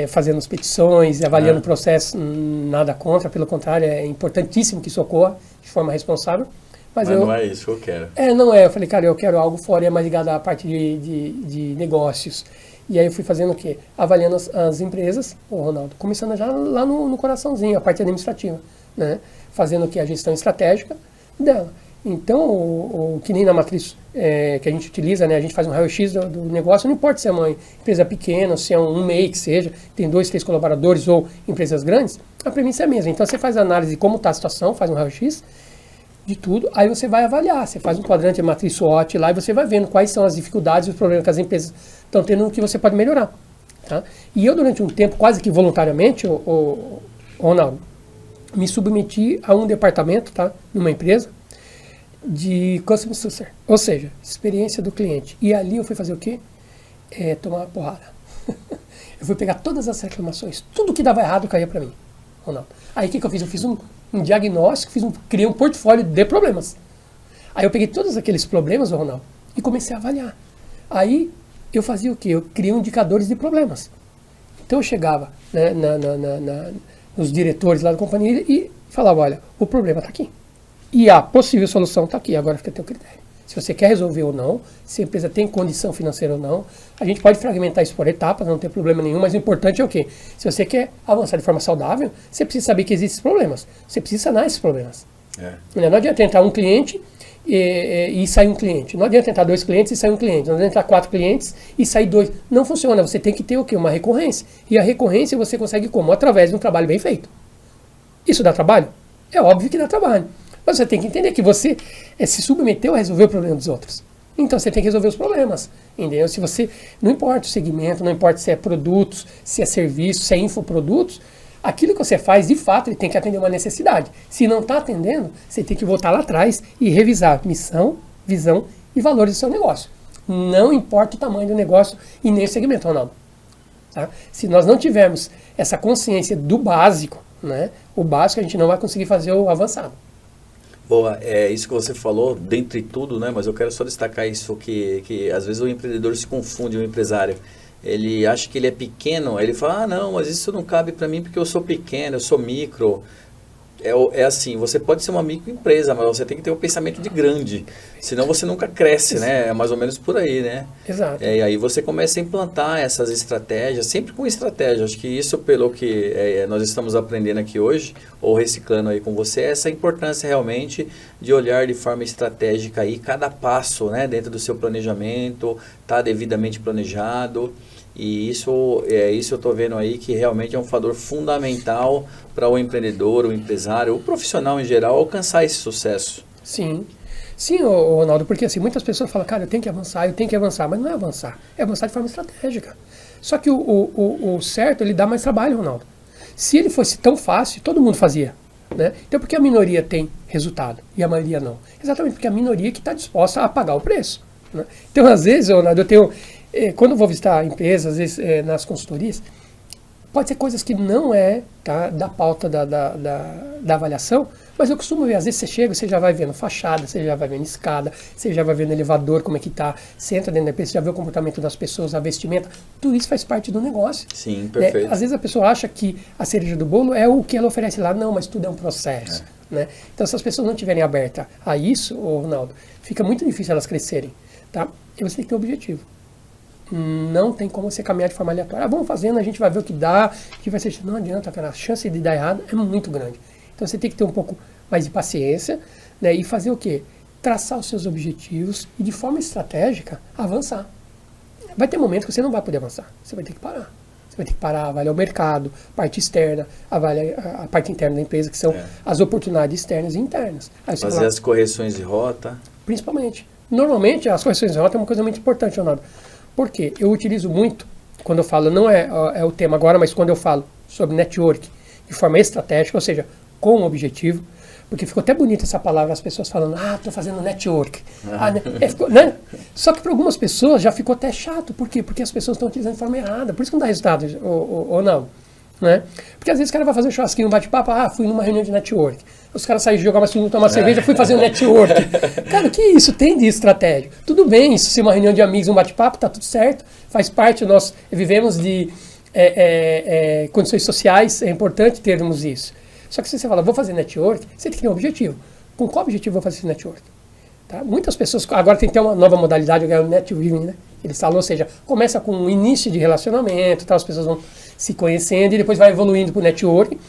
fazendo as petições, avaliando o processo, nada contra, pelo contrário, é importantíssimo que isso ocorra de forma responsável. Mas não é isso que eu quero. Não é. Eu falei, cara, eu quero algo fora, mais ligado à parte de negócios. E aí eu fui fazendo o quê? Avaliando as empresas, Ronaldo, começando já lá no coraçãozinho, a parte administrativa, né? Fazendo o quê? A gestão estratégica dela. Então, que nem na matriz que a gente utiliza, né? A gente faz um raio-x do negócio, não importa se é uma empresa pequena, se é um MEI que seja, tem 2, 3 colaboradores ou empresas grandes, a premissa é a mesma. Então, você faz a análise de como está a situação, faz um raio-x de tudo, aí você vai avaliar, você faz um quadrante de matriz SWOT lá e você vai vendo quais são as dificuldades e os problemas que as empresas estão tendo no que você pode melhorar. Tá? E eu, durante um tempo, quase que voluntariamente, Ronaldo, me submeti a um departamento, tá, numa empresa, de Customer Success, ou seja, experiência do cliente. E ali eu fui fazer o quê? Tomar uma porrada. Eu fui pegar todas as reclamações, tudo que dava errado caía para mim, Ronaldo. Aí o que eu fiz? Eu fiz um diagnóstico, criei um portfólio de problemas. Aí eu peguei todos aqueles problemas, Ronaldo, e comecei a avaliar. Aí eu fazia o quê? Eu criei indicadores de problemas. Então eu chegava, né, nos diretores lá da companhia e falava, olha, o problema está aqui. E a possível solução está aqui, agora fica a teu critério. Se você quer resolver ou não, se a empresa tem condição financeira ou não, a gente pode fragmentar isso por etapas, não tem problema nenhum, mas o importante é o quê? Se você quer avançar de forma saudável, você precisa saber que existem problemas. Você precisa sanar esses problemas. Não adianta entrar um cliente e sair um cliente. Não adianta entrar 2 clientes e sair um cliente. Não adianta entrar 4 clientes e sair 2. Não funciona. Você tem que ter o quê? Uma recorrência. E a recorrência você consegue como? Através de um trabalho bem feito. Isso dá trabalho? É óbvio que dá trabalho. Mas você tem que entender que você se submeteu a resolver o problema dos outros. Então você tem que resolver os problemas. Entendeu? Se você, não importa o segmento, não importa se é produtos, se é serviço, se é infoprodutos, aquilo que você faz, de fato, ele tem que atender uma necessidade. Se não está atendendo, você tem que voltar lá atrás e revisar missão, visão e valores do seu negócio. Não importa o tamanho do negócio e nem o segmento, Ronaldo. Tá? Se nós não tivermos essa consciência do básico, né, o básico a gente não vai conseguir fazer o avançado. Boa, é isso que você falou, dentre tudo, né? Mas eu quero só destacar isso, que às vezes o empreendedor se confunde, o empresário. Ele acha que ele é pequeno, aí ele fala, não, mas isso não cabe para mim porque eu sou pequeno, eu sou micro. É assim, você pode ser uma microempresa, mas você tem que ter um pensamento de grande, senão você nunca cresce, né? É mais ou menos por aí, né? Exato. E aí você começa a implantar essas estratégias, sempre com estratégia. Acho que isso, pelo que nós estamos aprendendo aqui hoje, ou reciclando aí com você, essa importância realmente de olhar de forma estratégica aí cada passo, né? Dentro do seu planejamento, tá devidamente planejado. E isso eu estou vendo aí que realmente é um fator fundamental para o empreendedor, o empresário, o profissional em geral alcançar esse sucesso. Sim, Ronaldo, porque assim, muitas pessoas falam, cara, eu tenho que avançar, mas não é avançar de forma estratégica. Só que o certo, ele dá mais trabalho, Ronaldo. Se ele fosse tão fácil, todo mundo fazia. Né? Então por que a minoria tem resultado e a maioria não? Exatamente porque a minoria que está disposta a pagar o preço. Né? Então às vezes, Ronaldo, quando eu vou visitar empresas, às vezes nas consultorias, pode ser coisas que não da pauta da avaliação, mas eu costumo ver, às vezes você chega, você já vai vendo fachada, você já vai vendo escada, você já vai vendo elevador, como é que tá, você entra dentro da empresa, você já vê o comportamento das pessoas, a vestimenta, tudo isso faz parte do negócio. Sim, perfeito. Às vezes a pessoa acha que a cereja do bolo é o que ela oferece lá, não, mas tudo é um processo. Né? Então se as pessoas não estiverem abertas a isso, Ronaldo, fica muito difícil elas crescerem. Tá? E você tem que ter um objetivo. Não tem como você caminhar de forma aleatória. Vamos fazendo, a gente vai ver o que dá, que vai ser. Não adianta, cara, a chance de dar errado é muito grande. Então você tem que ter um pouco mais de paciência, né, e fazer o quê? Traçar os seus objetivos e de forma estratégica avançar. Vai ter momentos que você não vai poder avançar. Você vai ter que parar. Você vai ter que parar, avaliar o mercado, parte externa, avaliar a parte interna da empresa, que são as oportunidades externas e internas. Aí você fazer as correções de rota. Principalmente. Normalmente, as correções de rota é uma coisa muito importante, Leonardo. Por quê? Eu utilizo muito, quando eu falo, não é o tema agora, mas quando eu falo sobre network de forma estratégica, ou seja, com um objetivo, porque ficou até bonita essa palavra, as pessoas falando, estou fazendo network. Né? Só que para algumas pessoas já ficou até chato. Por quê? Porque as pessoas estão utilizando de forma errada. Por isso que não dá resultado, ou não. Né? Porque às vezes o cara vai fazer um churrasquinho, um bate-papo, fui numa reunião de network. Os caras saem de jogar uma sinuca, tomar cerveja, fui fazer um network. Cara, o que isso tem de estratégia? Tudo bem, isso ser uma reunião de amigos, um bate-papo, tá tudo certo, faz parte, nós vivemos de condições sociais, é importante termos isso. Só que se você fala, vou fazer network, você tem que ter um objetivo. Com qual objetivo eu vou fazer esse network? Tá? Muitas pessoas, agora tem que ter uma nova modalidade, que é o networking, né? Eles falam, ou seja, começa com um início de relacionamento, tá? As pessoas vão se conhecendo e depois vai evoluindo para o networking.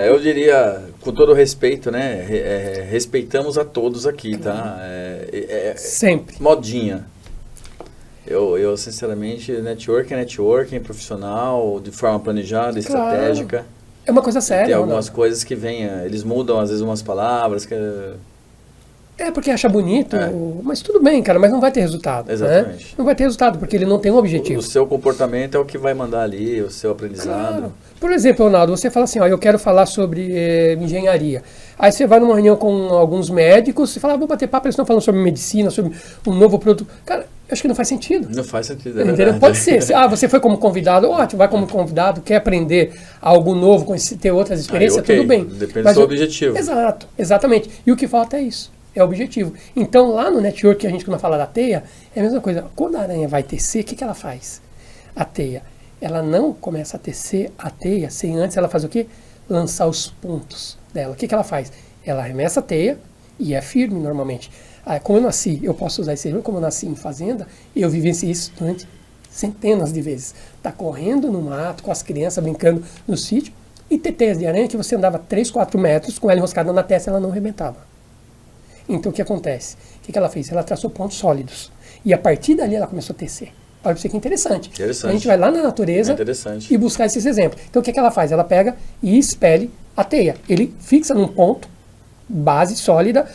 Eu diria, com todo respeito, né? Respeitamos a todos aqui, tá? Sempre. Modinha. Eu sinceramente, networking profissional, de forma planejada, estratégica. É uma coisa séria. Tem algumas coisas que vêm, eles mudam às vezes umas palavras que... porque acha bonito, mas tudo bem, cara, mas não vai ter resultado. Exatamente. Né? Não vai ter resultado, porque ele não tem um objetivo. O seu comportamento é o que vai mandar ali, o seu aprendizado. Claro. Por exemplo, Ronaldo, você fala assim, eu quero falar sobre engenharia. Aí você vai numa reunião com alguns médicos, você fala, vou bater papo, eles estão falando sobre medicina, sobre um novo produto. Cara, eu acho que não faz sentido. Não faz sentido, entendeu? Pode ser. Você foi como convidado, ótimo, vai como convidado, quer aprender algo novo, ter outras experiências, tudo bem. Depende do seu objetivo. Exato, exatamente. E o que falta é isso. É o objetivo. Então, lá no network, que a gente quando fala da teia, é a mesma coisa. Quando a aranha vai tecer, o que ela faz? A teia. Ela não começa a tecer a teia sem antes ela fazer o quê? Lançar os pontos dela. O que ela faz? Ela arremessa a teia e é firme normalmente. Como eu nasci, eu posso usar esse exemplo, como eu nasci em fazenda, eu vivenciei isso durante centenas de vezes. Tá correndo no mato, com as crianças brincando no sítio, e ter teias de aranha que você andava 3, 4 metros com ela enroscada na testa e ela não arrebentava. Então, o que acontece? O que ela fez? Ela traçou pontos sólidos. E a partir dali ela começou a tecer. Olha para você que interessante. A gente vai lá na natureza e buscar esses exemplos. Então, o que ela faz? Ela pega e expele a teia. Ele fixa num ponto, base sólida,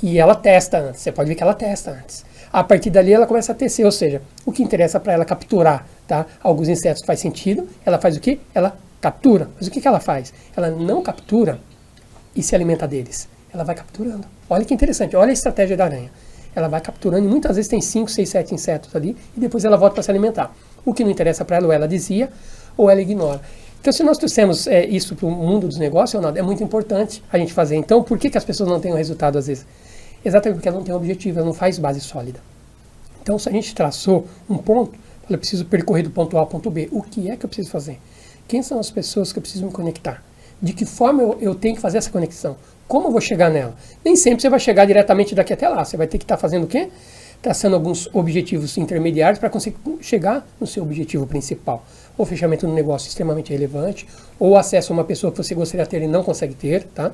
e ela testa antes. Você pode ver que ela testa antes. A partir dali ela começa a tecer, ou seja, o que interessa para ela capturar, tá? Alguns insetos faz sentido. Ela faz o quê? Ela captura. Mas o que ela faz? Ela não captura e se alimenta deles. Ela vai capturando. Olha que interessante, olha a estratégia da aranha. Ela vai capturando e muitas vezes tem 5, 6, 7 insetos ali e depois ela volta para se alimentar. O que não interessa para ela, ou ela desvia ou ela ignora. Então, se nós trouxemos isso para o mundo dos negócios, Ronaldo, é muito importante a gente fazer. Então, por que as pessoas não têm o resultado às vezes? Exatamente porque ela não tem um objetivo, ela não faz base sólida. Então, se a gente traçou um ponto, eu preciso percorrer do ponto A ao ponto B. O que é que eu preciso fazer? Quem são as pessoas que eu preciso me conectar? De que forma eu tenho que fazer essa conexão? Como eu vou chegar nela? Nem sempre você vai chegar diretamente daqui até lá. Você vai ter que estar fazendo o quê? Traçando alguns objetivos intermediários para conseguir chegar no seu objetivo principal. Ou fechamento no negócio extremamente relevante, ou acesso a uma pessoa que você gostaria de ter e não consegue ter, tá?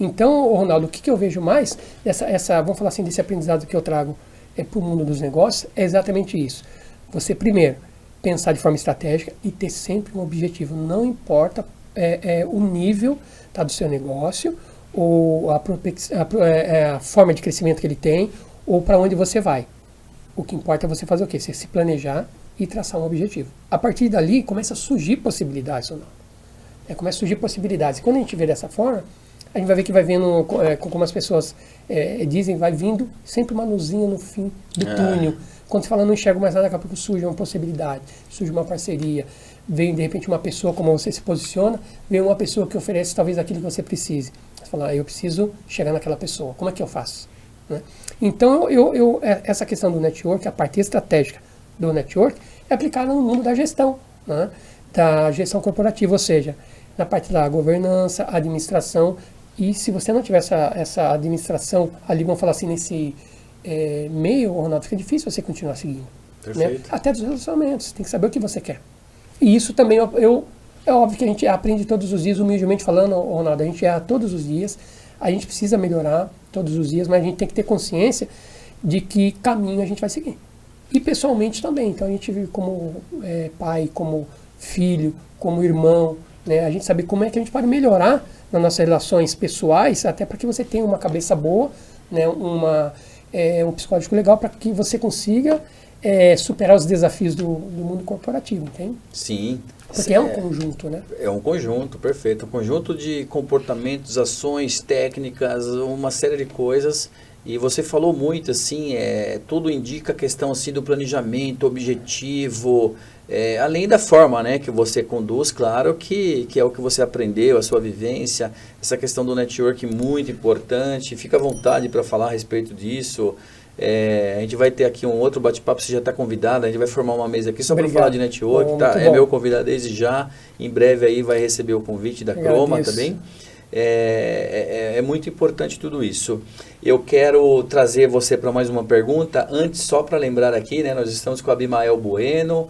Então, Ronaldo, o que eu vejo mais, vamos falar assim, desse aprendizado que eu trago para o mundo dos negócios, é exatamente isso. Você, primeiro, pensar de forma estratégica e ter sempre um objetivo. Não importa o nível, tá, do seu negócio, ou a forma de crescimento que ele tem, ou para onde você vai. O que importa é você fazer o quê? Você se planejar e traçar um objetivo. A partir dali, começa a surgir possibilidades. Começa a surgir possibilidades. E quando a gente vê dessa forma, a gente vai ver que vai vendo, como as pessoas dizem, vai vindo sempre uma luzinha no fim do túnel. Quando você fala, não enxergo mais nada, daqui a pouco surge uma possibilidade, surge uma parceria, vem de repente uma pessoa, como você se posiciona, vem uma pessoa que oferece talvez aquilo que você precise. Você fala, eu preciso chegar naquela pessoa, como é que eu faço? Né? Então, essa questão do network, a parte estratégica do network, é aplicada no mundo da gestão, né? Da gestão corporativa, ou seja, na parte da governança, administração, e se você não tiver essa administração ali, vamos falar assim, nesse meio, Ronaldo, fica difícil você continuar seguindo. Né? Até dos relacionamentos, tem que saber o que você quer. E isso também, é óbvio que a gente aprende todos os dias, humildemente falando, Ronaldo, a gente erra todos os dias, a gente precisa melhorar todos os dias, mas a gente tem que ter consciência de que caminho a gente vai seguir. E pessoalmente também, então a gente vive como pai, como filho, como irmão, né? A gente sabe como é que a gente pode melhorar nas nossas relações pessoais, até para que você tenha uma cabeça boa, né? Um psicológico legal, para que você consiga superar os desafios do mundo corporativo, entende? Sim. Porque é um conjunto, né? É um conjunto, perfeito. Um conjunto de comportamentos, ações, técnicas, uma série de coisas E você falou muito, assim, tudo indica a questão assim, do planejamento, objetivo, além da forma, né, que você conduz, claro, que é o que você aprendeu, a sua vivência, essa questão do network muito importante. Fica à vontade para falar a respeito disso. A gente vai ter aqui um outro bate-papo, você já está convidado, a gente vai formar uma mesa aqui só para falar de network, tá? É meu convidado desde já, em breve aí vai receber o convite da Croma também. É muito importante tudo isso. Eu quero trazer você para mais uma pergunta. Antes, só para lembrar aqui, né, nós estamos com a Abimael Bueno,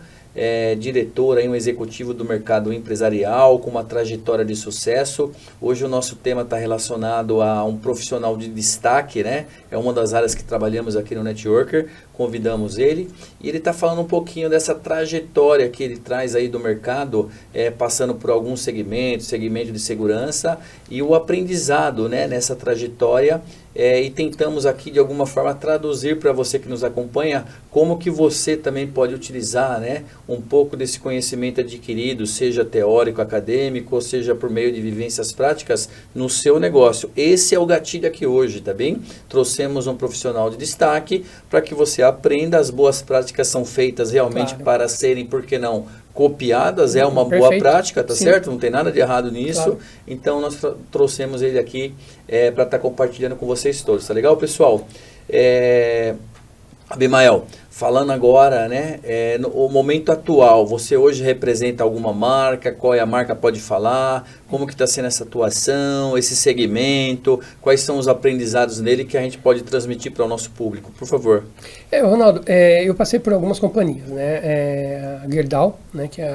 diretor, um executivo do mercado empresarial, com uma trajetória de sucesso. Hoje o nosso tema está relacionado a um profissional de destaque, né? É uma das áreas que trabalhamos aqui no Networker. Convidamos ele e ele está falando um pouquinho dessa trajetória que ele traz aí do mercado, passando por alguns segmentos, segmento de segurança e o aprendizado, né, nessa trajetória. E tentamos aqui de alguma forma traduzir para você que nos acompanha como que você também pode utilizar, né, um pouco desse conhecimento adquirido, seja teórico, acadêmico, ou seja por meio de vivências práticas no seu negócio. Esse é o gatilho aqui hoje, tá bem? Trouxemos um profissional de destaque para que você aprenda. As boas práticas são feitas realmente para serem, por que não, copiadas, é uma boa prática, tá certo? Não tem nada de errado nisso. Claro. Então nós trouxemos ele aqui para estar compartilhando com vocês todos, tá legal, pessoal? Abimael, falando agora, né, no momento atual, você hoje representa alguma marca? Qual é a marca? Pode falar? Como que está sendo essa atuação, esse segmento? Quais são os aprendizados nele que a gente pode transmitir para o nosso público? Por favor. Ronaldo, eu passei por algumas companhias, né? A Gerdau, né, que é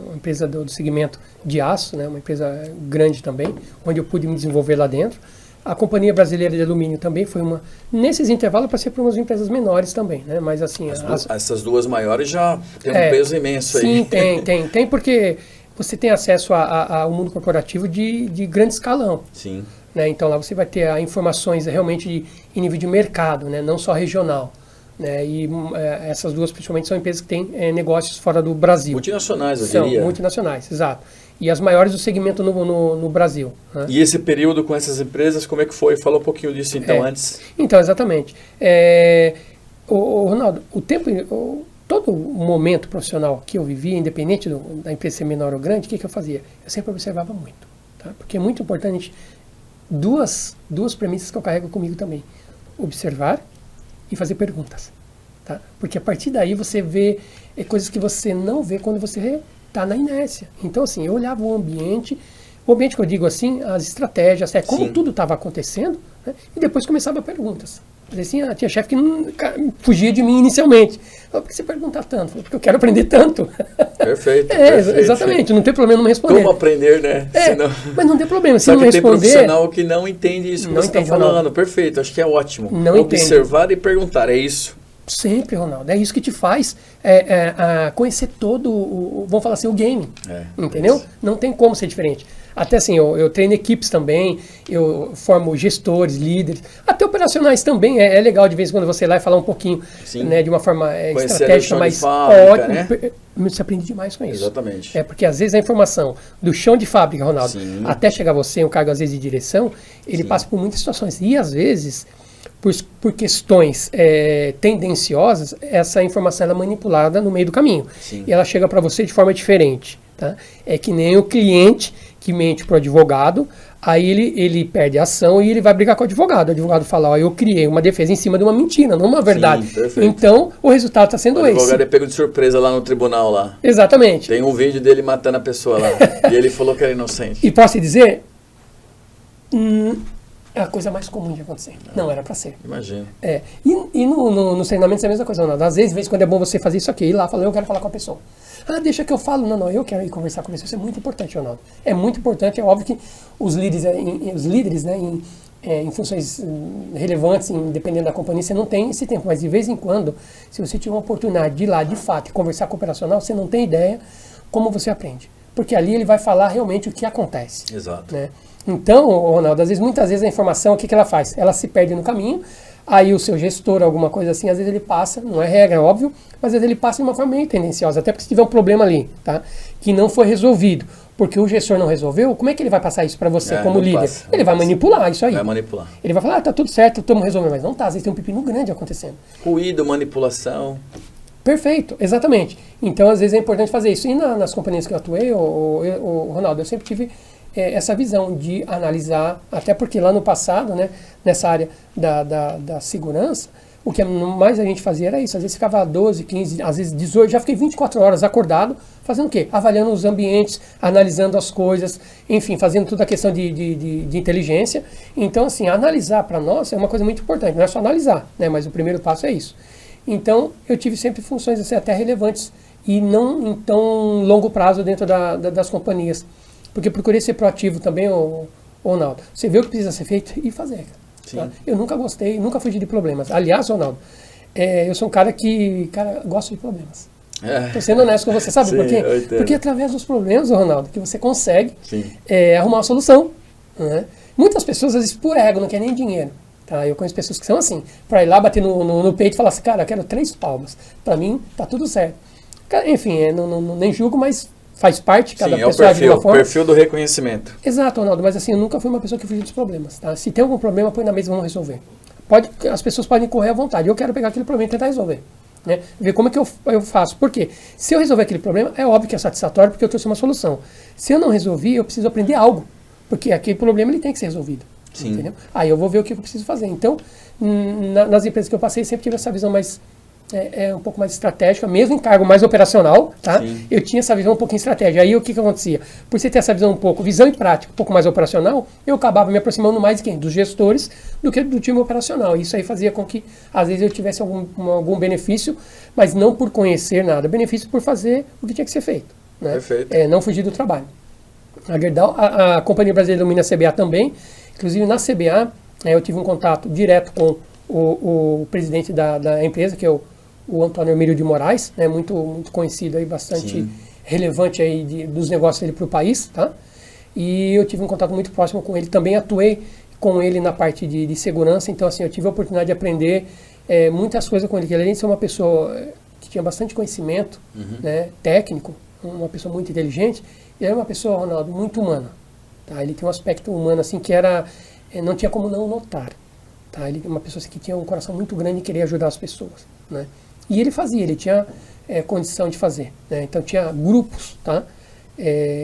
uma empresa do segmento de aço, né, uma empresa grande também, onde eu pude me desenvolver lá dentro. A Companhia Brasileira de Alumínio também foi uma... Nesses intervalos eu passei por umas empresas menores também, né? Mas assim... Essas duas maiores já tem um peso imenso aí. Sim, tem porque você tem acesso ao mundo corporativo de grande escalão. Sim. Né? Então lá você vai ter informações realmente em nível de mercado, né? Não só regional. Né? E essas duas principalmente são empresas que têm negócios fora do Brasil. Multinacionais, eu diria. São multinacionais, exato. E as maiores do segmento no Brasil. Né? E esse período com essas empresas, como é que foi? Fala um pouquinho disso então antes. Então, exatamente. Ronaldo, todo o momento profissional que eu vivia, independente da empresa ser menor ou grande, o que eu fazia? Eu sempre observava muito. Tá? Porque é muito importante, duas premissas que eu carrego comigo também. Observar e fazer perguntas. Tá? Porque a partir daí você vê coisas que você não vê quando você está na inércia. Então, assim, eu olhava o ambiente que eu digo assim, as estratégias, como tudo estava acontecendo, né? E depois começava perguntas. Assim, tinha chefe que fugia de mim inicialmente. Por que você pergunta tanto? Porque eu quero aprender tanto. Perfeito. Perfeito. Exatamente, não tem problema não responder. Como aprender, né? Senão... Mas não tem problema, se só não que responder... tem profissional que não entende isso que você está falando. Não. Perfeito, acho que é ótimo. Não observar entende. E perguntar, é isso. Sempre, Ronaldo. É isso que te faz conhecer todo vamos falar assim, o game. Entendeu? Isso. Não tem como ser diferente. Até assim, eu treino equipes também, eu formo gestores, líderes, até operacionais também. É legal de vez em quando você ir lá e falar um pouquinho, né, de uma forma estratégica, mas ótimo. Né? Você aprende demais com isso. Exatamente. Porque às vezes a informação do chão de fábrica, Ronaldo, até chegar você, um cargo às vezes de direção, ele passa por muitas situações. E às vezes... Por questões tendenciosas, essa informação ela é manipulada no meio do caminho. Sim. E ela chega para você de forma diferente. Tá? É que nem o cliente que mente para o advogado, aí ele perde a ação e ele vai brigar com o advogado. O advogado fala, eu criei uma defesa em cima de uma mentira, não uma verdade. Sim, então, o resultado está sendo esse. O advogado é pego de surpresa lá no tribunal. Lá. Exatamente. Tem um vídeo dele matando a pessoa lá. E ele falou que era inocente. E posso te dizer... É a coisa mais comum de acontecer. Não era para ser. Imagino. E nos treinamentos é a mesma coisa, Ronaldo. Às vezes, quando é bom você fazer isso aqui, ir lá e falar, eu quero falar com a pessoa. Deixa que eu falo. Não, eu quero ir conversar com você. Isso é muito importante, Ronaldo. É muito importante. É óbvio que os líderes, né, em funções relevantes, dependendo da companhia, você não tem esse tempo. Mas de vez em quando, se você tiver uma oportunidade de ir lá, de fato, e conversar com o operacional, você não tem ideia como você aprende. Porque ali ele vai falar realmente o que acontece. Exato. Né? Então, Ronaldo, muitas vezes a informação, o que ela faz? Ela se perde no caminho, aí o seu gestor, alguma coisa assim, às vezes ele passa, não é regra, é óbvio, mas às vezes ele passa de uma forma meio tendenciosa, até porque se tiver um problema ali, tá? Que não foi resolvido, Porque o gestor não resolveu, como é que ele vai passar isso para você como líder? Ele vai passa. manipular isso aí. Vai manipular. Ele vai falar, tá tudo certo, estamos resolvendo. Mas não tá, às vezes tem um pepino grande acontecendo. Ruído, manipulação. Perfeito, exatamente. Então, às vezes é importante fazer isso. E nas companhias que eu atuei, Ronaldo, eu sempre tive essa visão de analisar, até porque lá no passado, né, nessa área da segurança, o que mais a gente fazia era isso. Às vezes ficava 12, 15, às vezes 18, já fiquei 24 horas acordado, fazendo o quê? Avaliando os ambientes, analisando as coisas, enfim, fazendo toda a questão de inteligência. Então, assim, analisar para nós é uma coisa muito importante, não é só analisar, né, mas o primeiro passo é isso. Então, eu tive sempre funções assim, até relevantes e não em tão longo prazo dentro das companhias. Porque procurei ser proativo também, Ronaldo. Você vê o que precisa ser feito e fazer. Tá? Eu nunca gostei, nunca fugi de problemas. Aliás, Ronaldo, eu sou um cara que gosta de problemas. Estou sendo honesto com você, sabe por quê? Porque através dos problemas, Ronaldo, que você consegue arrumar uma solução. Né? Muitas pessoas, às vezes, por ego, não querem nem dinheiro. Tá? Eu conheço pessoas que são assim, para ir lá bater no peito e falar assim, cara, eu quero 3 palmas. Para mim, tá tudo certo. Enfim, nem julgo, mas faz parte, cada pessoa de uma forma. O perfil do reconhecimento. Exato, Ronaldo, mas assim, eu nunca fui uma pessoa que fugiu dos problemas. Tá? Se tem algum problema, põe na mesa e vamos resolver. As pessoas podem correr à vontade. Eu quero pegar aquele problema e tentar resolver. Né? Ver como é que eu faço. Por quê? Se eu resolver aquele problema, é óbvio que é satisfatório, porque eu trouxe uma solução. Se eu não resolvi, eu preciso aprender algo. Porque aquele problema ele tem que ser resolvido. Sim. Entendeu? Aí eu vou ver o que eu preciso fazer. Então, nas empresas que eu passei, sempre tive essa visão mais um pouco mais estratégica, mesmo em cargo mais operacional, tá? Eu tinha essa visão um pouquinho estratégica. Aí o que acontecia? Por você ter essa visão visão e prática, um pouco mais operacional, eu acabava me aproximando mais de quem? Dos gestores do que do time operacional. Isso aí fazia com que, às vezes, eu tivesse algum benefício, mas não por conhecer nada, benefício por fazer o que tinha que ser feito. Né? Perfeito. Não fugir do trabalho. A Gerdau, a Companhia Brasileira Ilumina, a CBA também. Inclusive, na CBA, eu tive um contato direto com o presidente da empresa, que é o Antônio Emílio de Moraes, né, muito, muito conhecido, aí, bastante relevante aí dos negócios dele para o país. Tá? E eu tive um contato muito próximo com ele. Também atuei com ele na parte de segurança. Então, assim, eu tive a oportunidade de aprender muitas coisas com ele. Além de ser uma pessoa que tinha bastante conhecimento né, técnico, uma pessoa muito inteligente, ele era uma pessoa, Ronaldo, muito humana. Tá? Ele tem um aspecto humano assim que não tinha como não notar. Tá? Ele é uma pessoa assim, que tinha um coração muito grande e queria ajudar as pessoas. Né? E ele tinha condição de fazer. Né? Então tinha grupos, tá?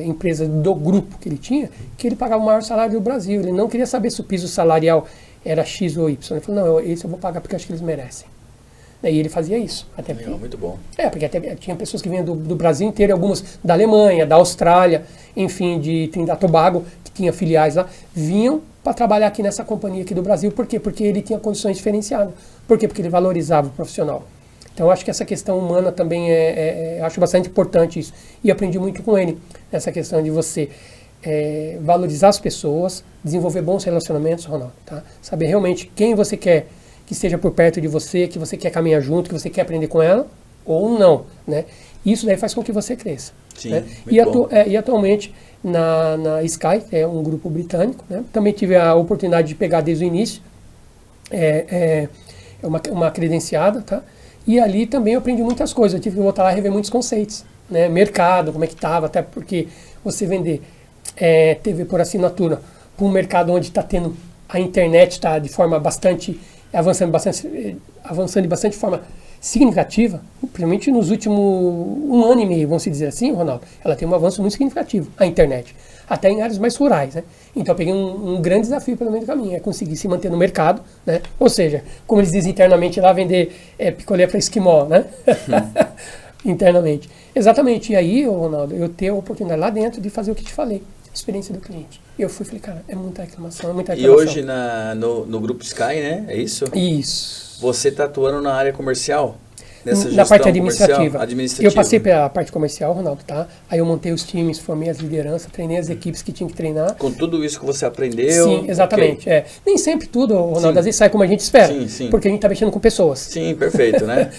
Empresas do grupo que ele tinha, que ele pagava o maior salário do Brasil. Ele não queria saber se o piso salarial era X ou Y. Ele falou, não, esse eu vou pagar porque eu acho que eles merecem. E ele fazia isso. Até legal, porque, muito bom. Porque até tinha pessoas que vinham do Brasil inteiro, algumas da Alemanha, da Austrália, enfim, de Trinidad e Tobago, que tinha filiais lá, vinham para trabalhar aqui nessa companhia aqui do Brasil. Por quê? Porque ele tinha condições diferenciadas. Por quê? Porque ele valorizava o profissional. Então, eu acho que essa questão humana também acho bastante importante isso. E aprendi muito com ele, essa questão de você valorizar as pessoas, desenvolver bons relacionamentos, Ronaldo, tá? Saber realmente quem você quer que esteja por perto de você, que você quer caminhar junto, que você quer aprender com ela, ou não, né? Isso daí faz com que você cresça. Sim, né? muito bom. E atualmente, na Sky, é um grupo britânico, né? Também tive a oportunidade de pegar desde o início, uma credenciada, tá? E ali também eu aprendi muitas coisas, eu tive que voltar lá e rever muitos conceitos, né? Mercado, como é que estava, até porque você vender TV por assinatura para um mercado onde está tendo a internet, está de forma avançando de bastante forma significativa, principalmente nos últimos 1 ano e meio, vamos dizer assim, Ronaldo, ela tem um avanço muito significativo, a internet, até em áreas mais rurais, né? Então eu peguei um grande desafio pelo meio do caminho, conseguir se manter no mercado, né? Ou seja, como eles dizem internamente lá, vender picolé para esquimó, né? Internamente. Exatamente, e aí, Ronaldo, eu ter a oportunidade lá dentro de fazer o que te falei, experiência do cliente. Eu falei, cara, é muita reclamação. E hoje no Grupo Sky, né? É isso? Isso. Você está atuando na área comercial? Nessa na parte administrativa. administrativa. Eu passei pela parte comercial, Ronaldo, tá? Aí eu montei os times, formei as lideranças, treinei as equipes que tinham que treinar. Com tudo isso que você aprendeu? Sim, exatamente. Okay. Nem sempre tudo, Ronaldo, às vezes sai como a gente espera. Sim. Porque a gente está mexendo com pessoas. Sim, perfeito, né?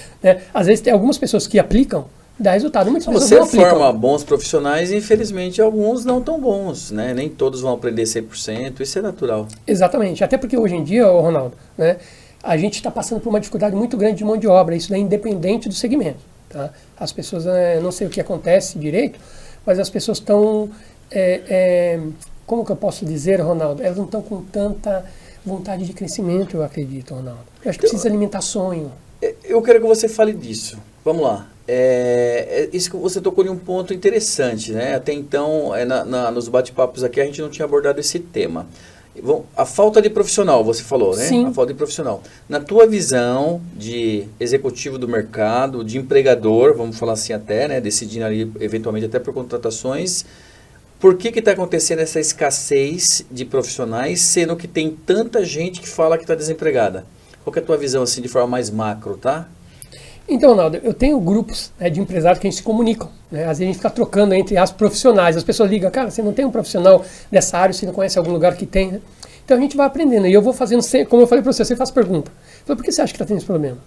Às vezes tem algumas pessoas que aplicam, dá resultado. Muitas pessoas você não aplicam. forma bons profissionais e, infelizmente, alguns não tão bons, né? Nem todos vão aprender 100%, isso é natural. Exatamente. Até porque hoje em dia, Ronaldo, né, a gente está passando por uma dificuldade muito grande de mão de obra, isso é independente do segmento. Tá? As pessoas, não sei o que acontece direito, mas as pessoas estão como que eu posso dizer, Ronaldo? Elas não estão com tanta vontade de crescimento, eu acredito, Ronaldo. Eu acho que precisa alimentar sonho. Eu quero que você fale disso. Vamos lá. Isso que você tocou em um ponto interessante, né? Até então, nos bate-papos aqui, a gente não tinha abordado esse tema. A falta de profissional, você falou, né? Sim. A falta de profissional. Na tua visão de executivo do mercado, de empregador, vamos falar assim até, né? Decidindo ali, eventualmente, até por contratações, por que está acontecendo essa escassez de profissionais, sendo que tem tanta gente que fala que está desempregada? Qual que é a tua visão, assim, de forma mais macro, tá? Então, Ronaldo, eu tenho grupos, né, de empresários que a gente se comunicam, né? Às vezes a gente fica trocando entre as profissionais. As pessoas ligam, cara, você não tem um profissional dessa área, você não conhece algum lugar que tem, né? Então a gente vai aprendendo. E eu vou fazendo, como eu falei para você, você faz pergunta. Eu falei, por que você acha que está tendo esse problema?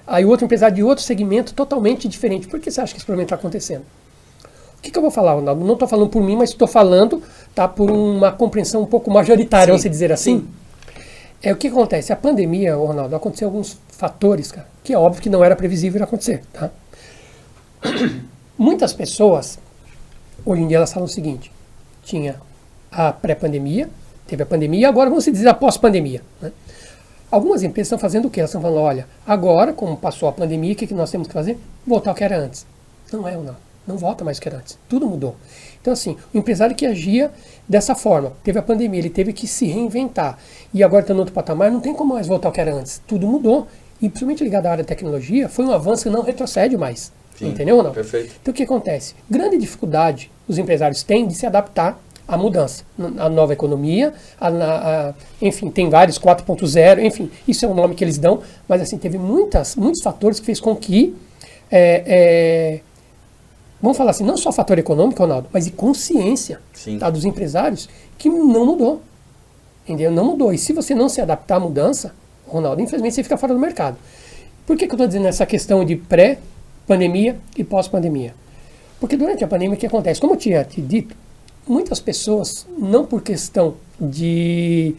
Aí o outro empresário de outro segmento totalmente diferente, por que você acha que esse problema está acontecendo? O que eu vou falar, Ronaldo? Não estou falando por mim, mas estou falando, tá, por uma compreensão um pouco majoritária, vamos dizer assim. Sim. O que acontece? A pandemia, Ronaldo, aconteceu alguns fatores, cara, que é óbvio que não era previsível acontecer, tá? Muitas pessoas, hoje em dia, elas falam o seguinte: tinha a pré-pandemia, teve a pandemia, e agora vamos dizer a pós-pandemia, né? Algumas empresas estão fazendo o quê? Elas estão falando, olha, agora, como passou a pandemia, o que nós temos que fazer? Voltar ao que era antes. Não é, não. Não volta mais o que era antes. Tudo mudou. Então, assim, o empresário que agia dessa forma, teve a pandemia, ele teve que se reinventar. E agora está no outro patamar, não tem como mais voltar ao que era antes. Tudo mudou. E principalmente ligado à área da tecnologia, foi um avanço que não retrocede mais. Sim, entendeu ou não? Perfeito. Então, o que acontece? Grande dificuldade os empresários têm de se adaptar à mudança. A nova economia, enfim, tem vários 4.0, enfim, isso é o nome que eles dão, mas assim, teve muitos fatores que fez com que vamos falar assim, não só fator econômico, Ronaldo, mas de consciência, tá, dos empresários, que não mudou. Entendeu? Não mudou. E se você não se adaptar à mudança, Ronaldo, infelizmente você fica fora do mercado. Por que eu estou dizendo essa questão de pré-pandemia e pós-pandemia? Porque durante a pandemia, o que acontece? Como eu tinha te dito, muitas pessoas, não por questão de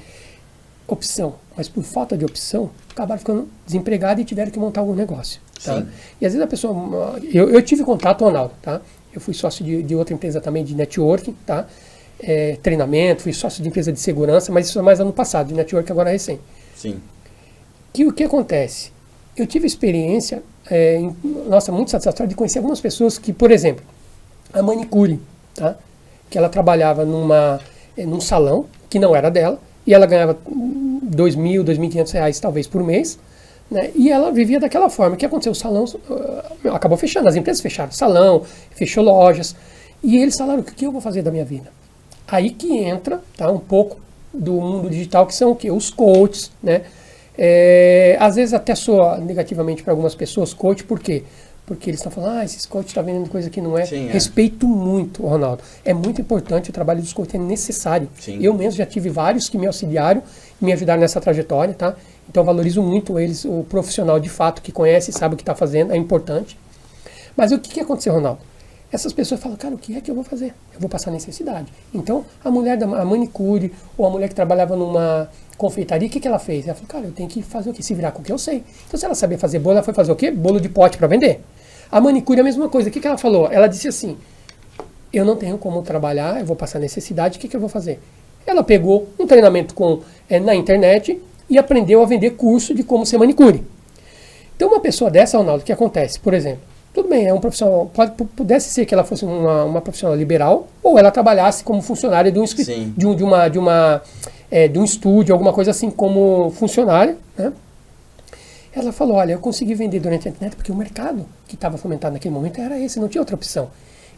opção, mas por falta de opção, acabaram ficando desempregadas e tiveram que montar algum negócio. Tá? E às vezes a pessoa... Eu tive contato, Ronaldo, tá? Eu fui sócio de outra empresa também de networking, tá? Treinamento, fui sócio de empresa de segurança, mas isso é mais ano passado, de networking agora é recém. Sim. O que acontece? Eu tive experiência, muito satisfatória de conhecer algumas pessoas que, por exemplo, a manicure, tá? Que ela trabalhava num salão, que não era dela, e ela ganhava R$2.000, R$2.500 talvez por mês, né? E ela vivia daquela forma. O que aconteceu? O salão acabou fechando, as empresas fecharam salão, fechou lojas, e eles falaram, o que eu vou fazer da minha vida? Aí que entra, tá, um pouco do mundo digital, que são o quê? Os coaches, né? Às vezes até soa negativamente para algumas pessoas, coach, por quê? Porque eles estão falando, esses coaches estão vendendo coisa que não é. Sim, Respeito muito, Ronaldo. É muito importante, o trabalho dos coaches é necessário. Sim. Eu mesmo já tive vários que me auxiliaram, me ajudaram nessa trajetória, tá? Então valorizo muito eles, o profissional de fato que conhece, sabe o que está fazendo, é importante. Mas o que aconteceu, Ronaldo? Essas pessoas falam, cara, o que é que eu vou fazer? Eu vou passar necessidade. Então, a mulher a manicure, ou a mulher que trabalhava numa confeitaria, o que ela fez? Ela falou, cara, eu tenho que fazer o quê? Se virar com o que eu sei. Então, se ela sabia fazer bolo, ela foi fazer o quê? Bolo de pote para vender. A manicure é a mesma coisa. O que ela falou? Ela disse assim, eu não tenho como trabalhar, eu vou passar necessidade, o que eu vou fazer? Ela pegou um treinamento na internet e aprendeu a vender curso de como ser manicure. Então, uma pessoa dessa, Ronaldo, o que acontece? Por exemplo, tudo bem, é um profissional, pudesse ser que ela fosse uma profissional liberal, ou ela trabalhasse como funcionária de um estúdio, alguma coisa assim, como funcionária, né? Ela falou, olha, eu consegui vender durante a internet porque o mercado que estava fomentado naquele momento era esse, não tinha outra opção.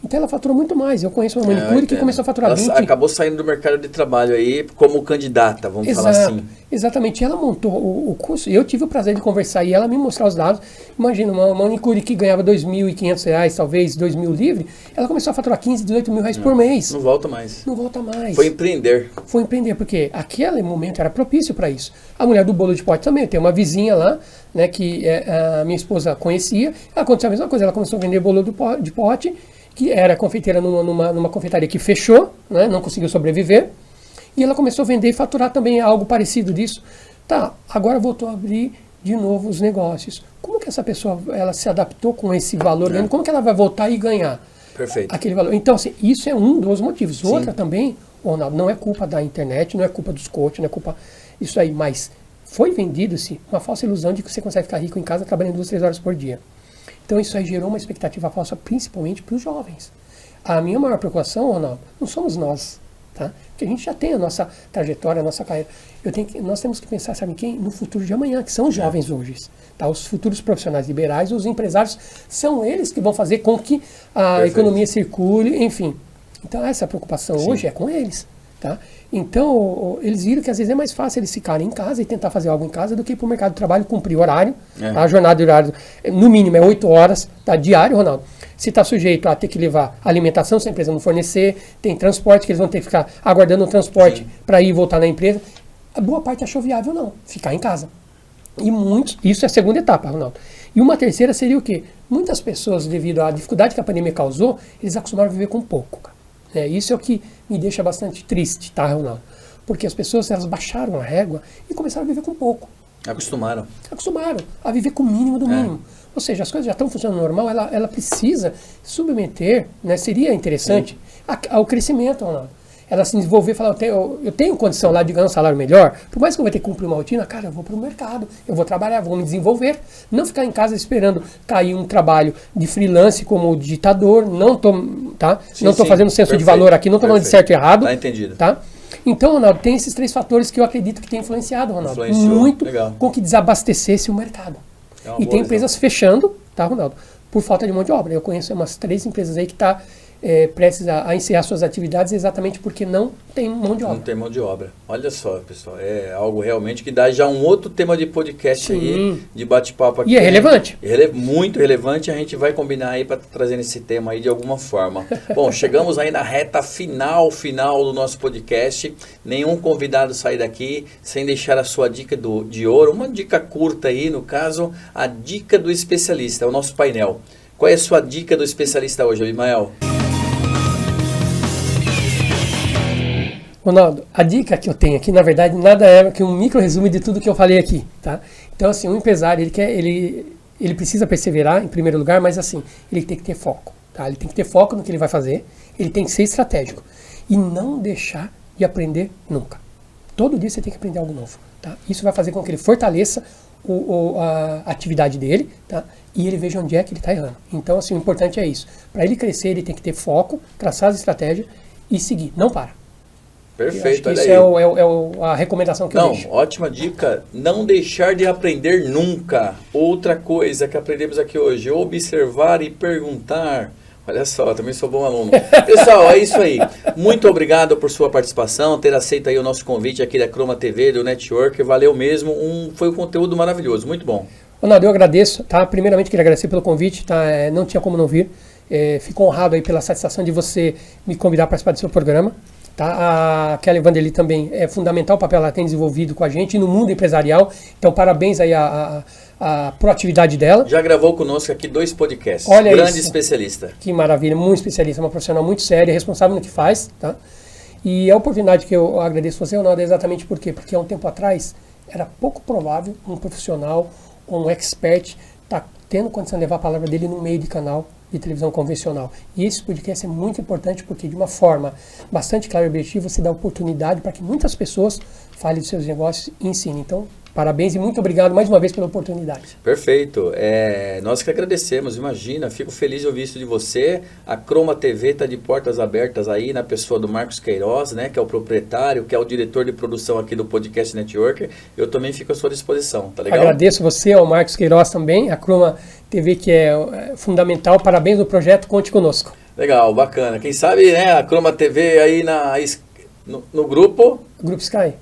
Então ela faturou muito mais. Eu conheço uma manicure que começou a faturar 20... Ela acabou saindo do mercado de trabalho aí como candidata, vamos falar assim. Exatamente. Ela montou o curso e eu tive o prazer de conversar e ela me mostrar os dados. Imagina, uma manicure que ganhava R$2.500, talvez R$2.000 livre, ela começou a faturar R$15, R$18.000 por mês. Não volta mais. Não volta mais. Foi empreender. Foi empreender, porque aquele momento era propício para isso. A mulher do bolo de pote também. Tem uma vizinha lá, né, que a minha esposa conhecia. Aconteceu a mesma coisa. Ela começou a vender bolo de pote, que era confeiteira numa confeitaria que fechou, né, não conseguiu sobreviver, e ela começou a vender e faturar também algo parecido disso. Tá, agora voltou a abrir de novo os negócios. Como que essa pessoa ela se adaptou com esse valor? Como que ela vai voltar e ganhar? Perfeito. aquele valor. Então, assim, isso é um dos motivos. Outra também, Ronaldo, não é culpa da internet, não é culpa dos coaches, não é culpa disso aí, mas foi vendido-se uma falsa ilusão de que você consegue ficar rico em casa trabalhando 2, 3 horas por dia. Então isso aí gerou uma expectativa falsa, principalmente para os jovens. A minha maior preocupação, Ronaldo, não somos nós, tá? Porque a gente já tem a nossa trajetória, a nossa carreira. Nós temos que pensar, sabe em quem? No futuro de amanhã, que são os jovens hoje. Tá? Os futuros profissionais liberais, os empresários, são eles que vão fazer com que a economia circule, enfim. Então essa preocupação hoje é com eles. Tá? Então, eles viram que às vezes é mais fácil eles ficarem em casa e tentar fazer algo em casa do que ir para o mercado de trabalho, cumprir horário. Tá? A jornada de horário, no mínimo, é 8 horas, tá? Diário, Ronaldo. Se está sujeito a ter que levar alimentação, se a empresa não fornecer, tem transporte, que eles vão ter que ficar aguardando o transporte para ir e voltar na empresa. A boa parte achou viável não, ficar em casa. E muitos, isso é a segunda etapa, Ronaldo. E uma terceira seria o quê? Muitas pessoas, devido à dificuldade que a pandemia causou, eles acostumaram a viver com pouco, cara. Isso é o que me deixa bastante triste, tá, Ronaldo? Porque as pessoas, elas baixaram a régua e começaram a viver com pouco. Acostumaram a viver com o mínimo do mínimo. Ou seja, as coisas já estão funcionando normal, ela precisa submeter, né, seria interessante, ao crescimento, Ronaldo. Ela se desenvolver e falar, eu tenho condição lá de ganhar um salário melhor, por mais que eu vou ter que cumprir uma rotina, cara, eu vou para o mercado, eu vou trabalhar, vou me desenvolver, não ficar em casa esperando cair um trabalho de freelance como digitador, não estou fazendo senso de valor aqui, não estou falando de certo e errado. Tá entendido. Tá? Então, Ronaldo, tem esses 3 fatores que eu acredito que tem influenciado, Ronaldo, muito com que desabastecesse o mercado. E tem empresas fechando, tá, Ronaldo, por falta de mão de obra. Eu conheço umas 3 empresas aí que prestes a encerrar suas atividades exatamente porque não tem mão de obra. Não tem mão de obra. Olha só, pessoal, é algo realmente que dá já um outro tema de podcast aí, de bate-papo aqui. E é relevante. Muito relevante, a gente vai combinar aí para trazer esse tema aí de alguma forma. Bom, chegamos aí na reta final do nosso podcast. Nenhum convidado sai daqui sem deixar a sua dica de ouro, uma dica curta aí, no caso, a dica do especialista, o nosso painel. Qual é a sua dica do especialista hoje, Abimael? Ronaldo, a dica que eu tenho aqui, na verdade, nada é que um micro resumo de tudo que eu falei aqui, tá? Então, assim, um empresário, ele precisa perseverar, em primeiro lugar, mas, assim, ele tem que ter foco, tá? Ele tem que ter foco no que ele vai fazer, ele tem que ser estratégico e não deixar de aprender nunca. Todo dia você tem que aprender algo novo, tá? Isso vai fazer com que ele fortaleça a atividade dele, tá? E ele veja onde é que ele está errando. Então, assim, o importante é isso. Para ele crescer, ele tem que ter foco, traçar as estratégias e seguir, não para. Perfeito, olha isso aí. É a recomendação que eu deixo. Ótima dica. Não deixar de aprender nunca. Outra coisa que aprendemos aqui hoje, observar e perguntar. Olha só, também sou bom aluno. Pessoal, é isso aí. Muito obrigado por sua participação, ter aceito aí o nosso convite aqui da Croma TV, do Network. Valeu mesmo, foi um conteúdo maravilhoso, muito bom. Ronaldo, eu agradeço, tá? Primeiramente, queria agradecer pelo convite, tá? Não tinha como não vir. Fico honrado aí pela satisfação de você me convidar a participar do seu programa. Tá? A Kelly Vanderly também é fundamental o papel que ela tem desenvolvido com a gente no mundo empresarial. Então, parabéns aí a proatividade dela. Já gravou conosco aqui 2 podcasts. Olha grande isso. Especialista. Que maravilha, muito especialista, uma profissional muito séria, responsável no que faz. Tá? E a oportunidade que eu agradeço você, Ronaldo, é exatamente por quê? Porque há um tempo atrás era pouco provável um profissional, um expert, tá tendo condição de levar a palavra dele no meio de canal de televisão convencional. E esse podcast é muito importante porque, de uma forma bastante clara e objetiva, você dá oportunidade para que muitas pessoas falem dos seus negócios e ensinem. Então, parabéns e muito obrigado mais uma vez pela oportunidade. Perfeito. Nós que agradecemos, imagina, fico feliz de ouvir isso de você. A Croma TV está de portas abertas aí na pessoa do Marcos Queiroz, né, que é o proprietário, que é o diretor de produção aqui do Podcast Networker. Eu também fico à sua disposição, tá legal? Agradeço você, ao Marcos Queiroz também, a Croma TV que é fundamental. Parabéns no projeto, conte conosco. Legal, bacana. Quem sabe, né, a Croma TV aí no grupo... Grupo Sky.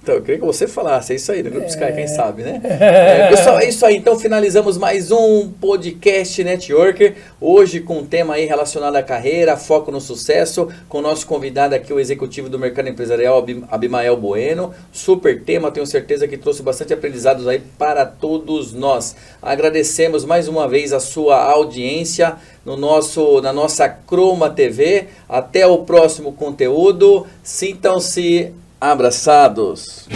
Então, eu queria que você falasse, é isso aí, no Grupo Sky, quem sabe, né? Pessoal, é isso aí, então finalizamos mais um Podcast Networker, hoje com um tema aí relacionado à carreira, foco no sucesso, com o nosso convidado aqui, o executivo do mercado empresarial, Abimael Bueno. Super tema, tenho certeza que trouxe bastante aprendizados aí para todos nós. Agradecemos mais uma vez a sua audiência na nossa Croma TV. Até o próximo conteúdo, sintam-se abraçados.